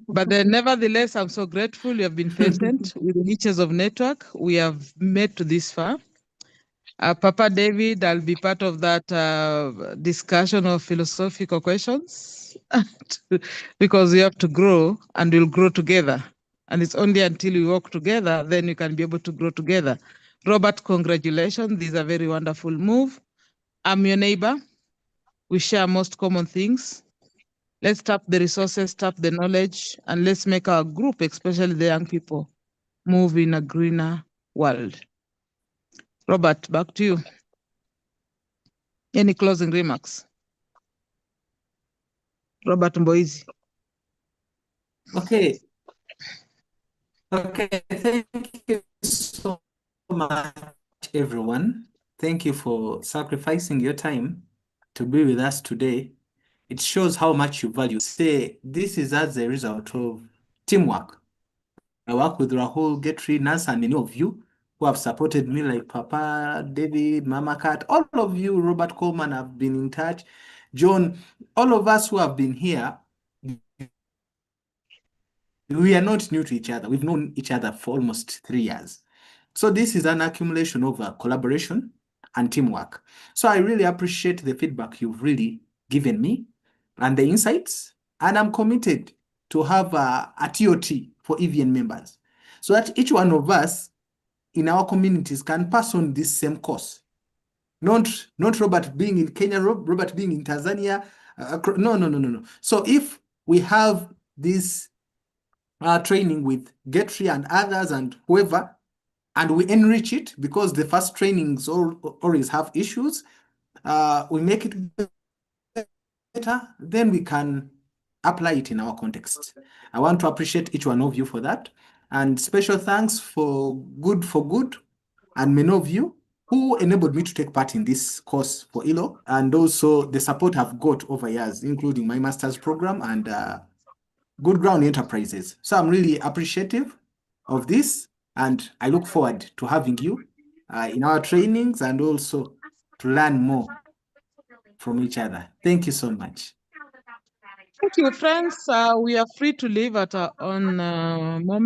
But then, nevertheless, I'm so grateful you have been patient with the hitches of network. We have made to this far. Papa David, I'll be part of that discussion of philosophical questions because we have to grow and we'll grow together. And it's only until we work together, then we can be able to grow together. Robert, congratulations. This is a very wonderful move. I'm your neighbor. We share most common things. Let's tap the resources, tap the knowledge, and let's make our group, especially the young people, move in a greener world. Robert, back to you. Any closing remarks? Robert Mboizi. Okay. Okay, thank you so much, everyone. Thank you for sacrificing your time to be with us today. It shows how much you value. Say, this is as a result of teamwork. I work with Rahul, Getri, Nas, and many of you who have supported me, like Papa, David, Mama Cat, all of you, Robert Coleman, have been in touch. John, all of us who have been here, we are not new to each other. We've known each other for almost 3 years. So this is an accumulation of collaboration and teamwork. So I really appreciate the feedback you've really given me and the insights. And I'm committed to have a TOT for EVN members so that each one of us in our communities can pass on this same course. Not Robert being in Kenya, Robert being in Tanzania. No. So if we have this training with Getri and others and whoever, and we enrich it, because the first trainings always have issues, we make it better, then we can apply it in our context. I want to appreciate each one of you for that. And special thanks for Good for Good and many of you who enabled me to take part in this course for ILO, and also the support I've got over years, including my master's program and Good Ground Enterprises. So I'm really appreciative of this, and I look forward to having you in our trainings and also to learn more from each other. Thank you so much. Thank you, friends. We are free to leave at our own moment.